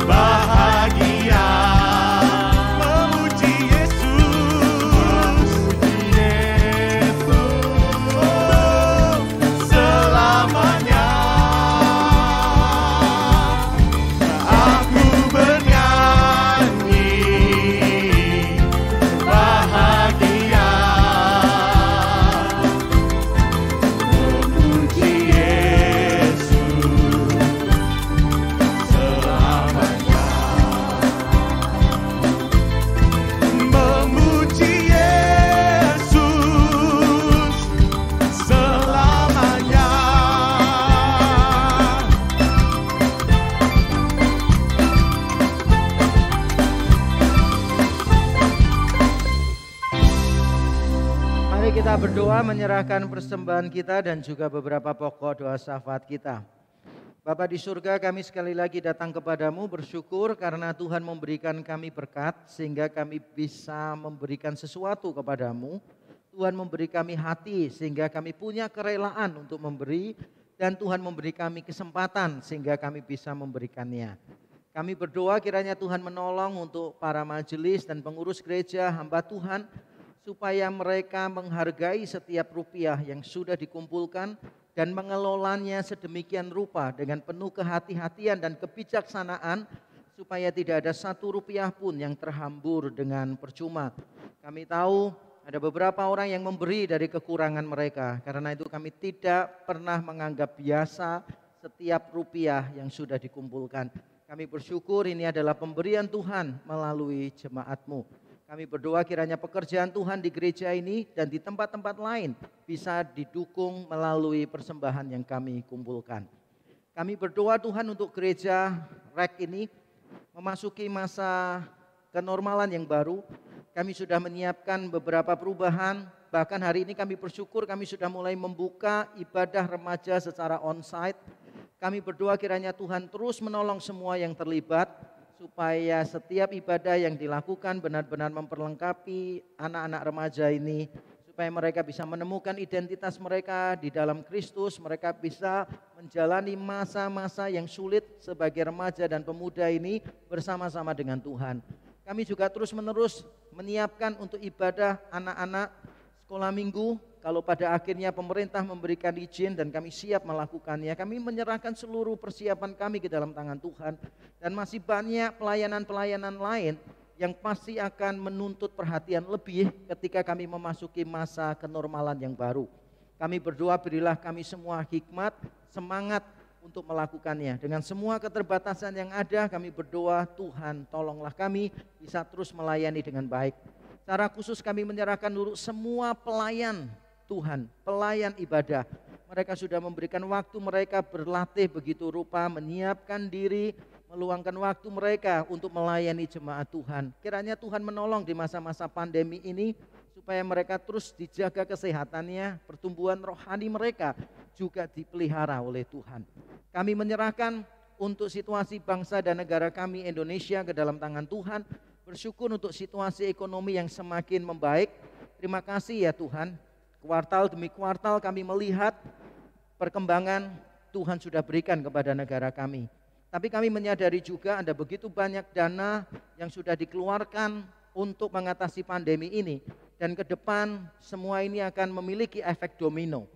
bahagia Mari kita berdoa menyerahkan persembahan kita dan juga beberapa pokok doa syafaat kita. Bapa di surga, kami sekali lagi datang kepadamu bersyukur karena Tuhan memberikan kami berkat sehingga kami bisa memberikan sesuatu kepadamu. Tuhan memberi kami hati sehingga kami punya kerelaan untuk memberi, dan Tuhan memberi kami kesempatan sehingga kami bisa memberikannya. Kami berdoa kiranya Tuhan menolong untuk para majelis dan pengurus gereja hamba Tuhan, supaya mereka menghargai setiap rupiah yang sudah dikumpulkan dan mengelolanya sedemikian rupa dengan penuh kehati-hatian dan kebijaksanaan, supaya tidak ada satu rupiah pun yang terhambur dengan percuma. Kami tahu ada beberapa orang yang memberi dari kekurangan mereka, karena itu kami tidak pernah menganggap biasa setiap rupiah yang sudah dikumpulkan. Kami bersyukur ini adalah pemberian Tuhan melalui jemaat-Mu. Kami berdoa kiranya pekerjaan Tuhan di gereja ini dan di tempat-tempat lain bisa didukung melalui persembahan yang kami kumpulkan. Kami berdoa Tuhan untuk gereja REK ini memasuki masa kenormalan yang baru. Kami sudah menyiapkan beberapa perubahan. Bahkan hari ini kami bersyukur kami sudah mulai membuka ibadah remaja secara onsite. Kami berdoa kiranya Tuhan terus menolong semua yang terlibat, supaya setiap ibadah yang dilakukan benar-benar memperlengkapi anak-anak remaja ini, supaya mereka bisa menemukan identitas mereka di dalam Kristus, mereka bisa menjalani masa-masa yang sulit sebagai remaja dan pemuda ini bersama-sama dengan Tuhan. Kami juga terus-menerus menyiapkan untuk ibadah anak-anak sekolah minggu. Kalau pada akhirnya pemerintah memberikan izin dan kami siap melakukannya, kami menyerahkan seluruh persiapan kami ke dalam tangan Tuhan. Dan masih banyak pelayanan-pelayanan lain yang pasti akan menuntut perhatian lebih ketika kami memasuki masa kenormalan yang baru. Kami berdoa berilah kami semua hikmat, semangat untuk melakukannya. Dengan semua keterbatasan yang ada, kami berdoa Tuhan tolonglah kami bisa terus melayani dengan baik. Secara khusus kami menyerahkan dulu semua pelayan Tuhan, pelayan ibadah. Mereka sudah memberikan waktu mereka berlatih begitu rupa, menyiapkan diri, meluangkan waktu mereka untuk melayani jemaat Tuhan. Kiranya Tuhan menolong di masa-masa pandemi ini, supaya mereka terus dijaga kesehatannya, pertumbuhan rohani mereka juga dipelihara oleh Tuhan. Kami menyerahkan untuk situasi bangsa dan negara kami Indonesia ke dalam tangan Tuhan. Bersyukur untuk situasi ekonomi yang semakin membaik. Terima kasih ya Tuhan. Kuartal demi kuartal kami melihat perkembangan Tuhan sudah berikan kepada negara kami. Tapi kami menyadari juga ada begitu banyak dana yang sudah dikeluarkan untuk mengatasi pandemi ini. Dan ke depan semua ini akan memiliki efek domino.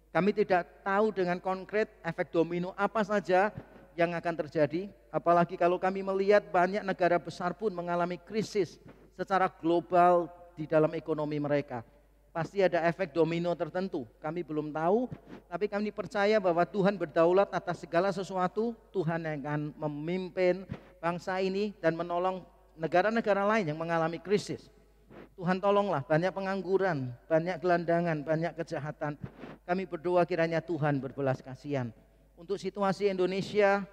Kami tidak tahu dengan konkret efek domino apa saja yang akan terjadi. Apalagi kalau kami melihat banyak negara besar pun mengalami krisis secara global di dalam ekonomi mereka. Pasti ada efek domino tertentu, kami belum tahu, tapi kami percaya bahwa Tuhan berdaulat atas segala sesuatu. Tuhan yang akan memimpin bangsa ini dan menolong negara-negara lain yang mengalami krisis. Tuhan tolonglah, banyak pengangguran, banyak gelandangan, banyak kejahatan. Kami berdoa kiranya Tuhan berbelas kasihan. Untuk situasi Indonesia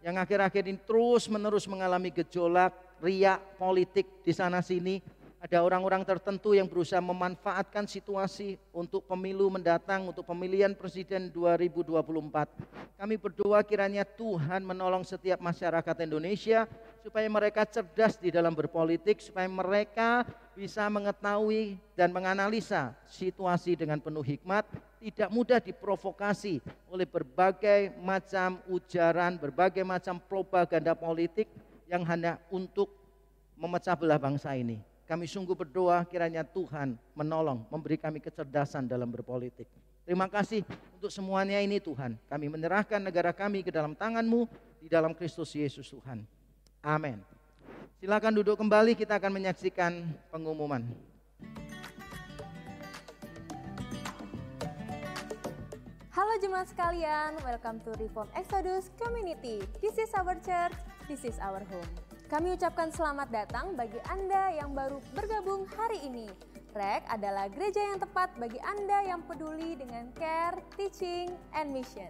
yang akhir-akhir ini terus-menerus mengalami gejolak, riak politik di sana-sini. Ada orang-orang tertentu yang berusaha memanfaatkan situasi untuk pemilu mendatang, untuk pemilihan presiden 2024. Kami berdoa kiranya Tuhan menolong setiap masyarakat Indonesia supaya mereka cerdas di dalam berpolitik, supaya mereka bisa mengetahui dan menganalisa situasi dengan penuh hikmat, tidak mudah diprovokasi oleh berbagai macam ujaran, berbagai macam propaganda politik yang hanya untuk memecah belah bangsa ini. Kami sungguh berdoa kiranya Tuhan menolong, memberi kami kecerdasan dalam berpolitik. Terima kasih untuk semuanya ini Tuhan. Kami menyerahkan negara kami ke dalam tangan-Mu di dalam Kristus Yesus Tuhan. Amin. Silakan duduk kembali, kita akan menyaksikan pengumuman. Halo jemaat sekalian, welcome to Reform Exodus Community. This is our church, this is our home. Kami ucapkan selamat datang bagi Anda yang baru bergabung hari ini. REK adalah gereja yang tepat bagi Anda yang peduli dengan care, teaching, and mission.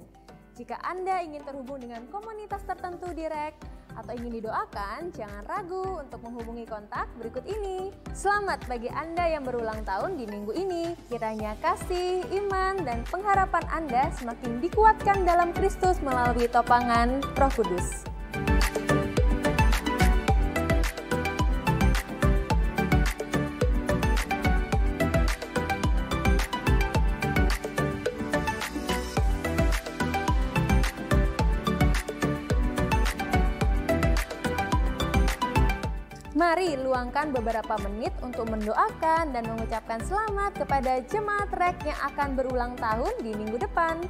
Jika Anda ingin terhubung dengan komunitas tertentu di REK, atau ingin didoakan, jangan ragu untuk menghubungi kontak berikut ini. Selamat bagi Anda yang berulang tahun di minggu ini. Kiranya kasih, iman, dan pengharapan Anda semakin dikuatkan dalam Kristus melalui topangan Roh Kudus. Mari luangkan beberapa menit untuk mendoakan dan mengucapkan selamat kepada jemaat REK yang akan berulang tahun di minggu depan.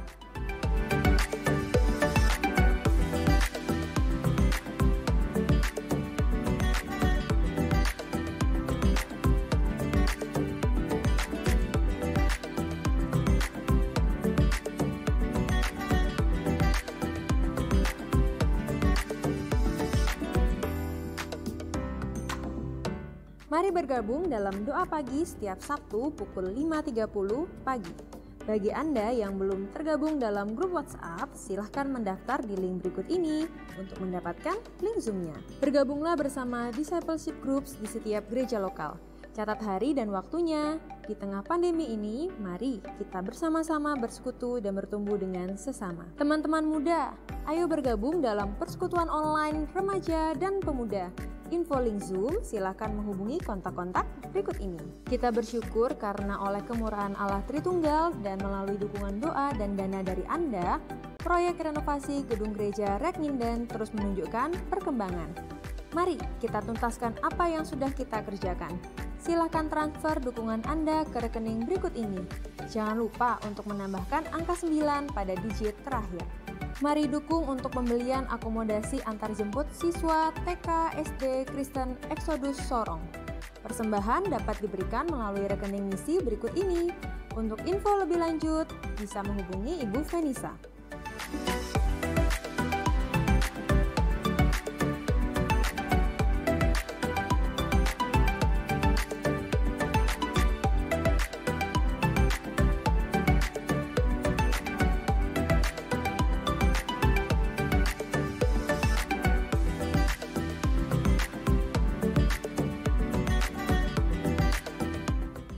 Mari bergabung dalam doa pagi setiap Sabtu pukul 5.30 pagi. Bagi Anda yang belum tergabung dalam grup WhatsApp, silahkan mendaftar di link berikut ini untuk mendapatkan link Zoom-nya. Bergabunglah bersama Discipleship Groups di setiap gereja lokal. Catat hari dan waktunya. Di tengah pandemi ini, mari kita bersama-sama bersekutu dan bertumbuh dengan sesama. Teman-teman muda, ayo bergabung dalam persekutuan online remaja dan pemuda. Info link Zoom, silakan menghubungi kontak-kontak berikut ini. Kita bersyukur karena oleh kemurahan Allah Tritunggal dan melalui dukungan doa dan dana dari Anda, proyek renovasi gedung gereja REK Nginden terus menunjukkan perkembangan. Mari kita tuntaskan apa yang sudah kita kerjakan. Silakan transfer dukungan Anda ke rekening berikut ini. Jangan lupa untuk menambahkan angka 9 pada digit terakhir. Mari dukung untuk pembelian akomodasi antarjemput siswa TK SD Kristen Exodus Sorong. Persembahan dapat diberikan melalui rekening misi berikut ini. Untuk info lebih lanjut, bisa menghubungi Ibu Venisa.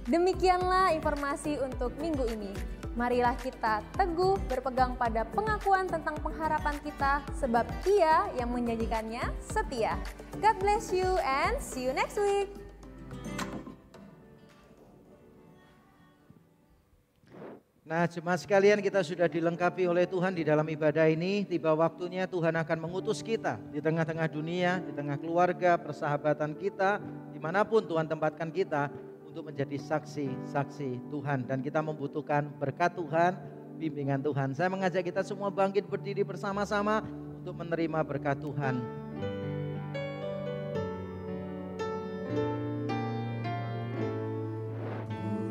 Demikianlah informasi untuk minggu ini. Marilah kita teguh berpegang pada pengakuan tentang pengharapan kita, sebab Ia yang menjanjikannya setia. God bless you and see you next week. Nah, jemaat sekalian, kita sudah dilengkapi oleh Tuhan di dalam ibadah ini. Tiba waktunya Tuhan akan mengutus kita di tengah-tengah dunia, di tengah keluarga, persahabatan kita, dimanapun Tuhan tempatkan kita, untuk menjadi saksi-saksi Tuhan. Dan kita membutuhkan berkat Tuhan, bimbingan Tuhan. Saya mengajak kita semua bangkit berdiri bersama-sama untuk menerima berkat Tuhan.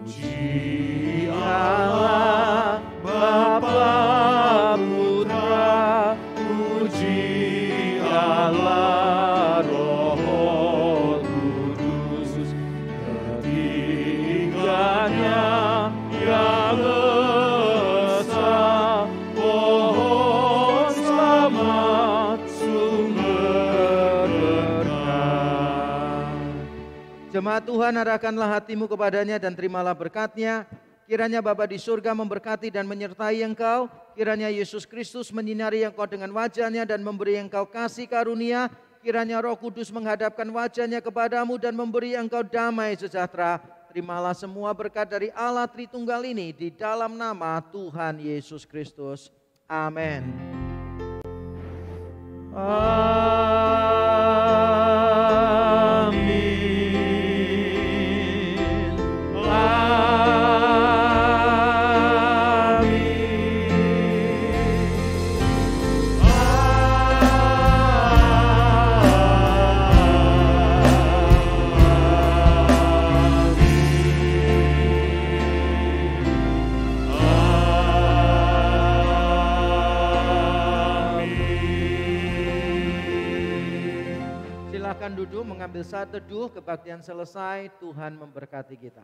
Puji Allah Bapa Putra, puji Allah Roh Kudus, ketiganya yang esa, pohon selamat, sumber berkah. Jemaat Tuhan, arahkanlah hatimu kepadanya dan terimalah berkat-Nya. Kiranya Bapa di surga memberkati dan menyertai engkau. Kiranya Yesus Kristus menyinari engkau dengan wajah-Nya dan memberi engkau kasih karunia. Kiranya Roh Kudus menghadapkan wajah-Nya kepadamu dan memberi engkau damai sejahtera. Terimalah semua berkat dari Allah Tritunggal ini di dalam nama Tuhan Yesus Kristus. Amin. Silakan duduk, mengambil saat teduh, kebaktian selesai, Tuhan memberkati kita.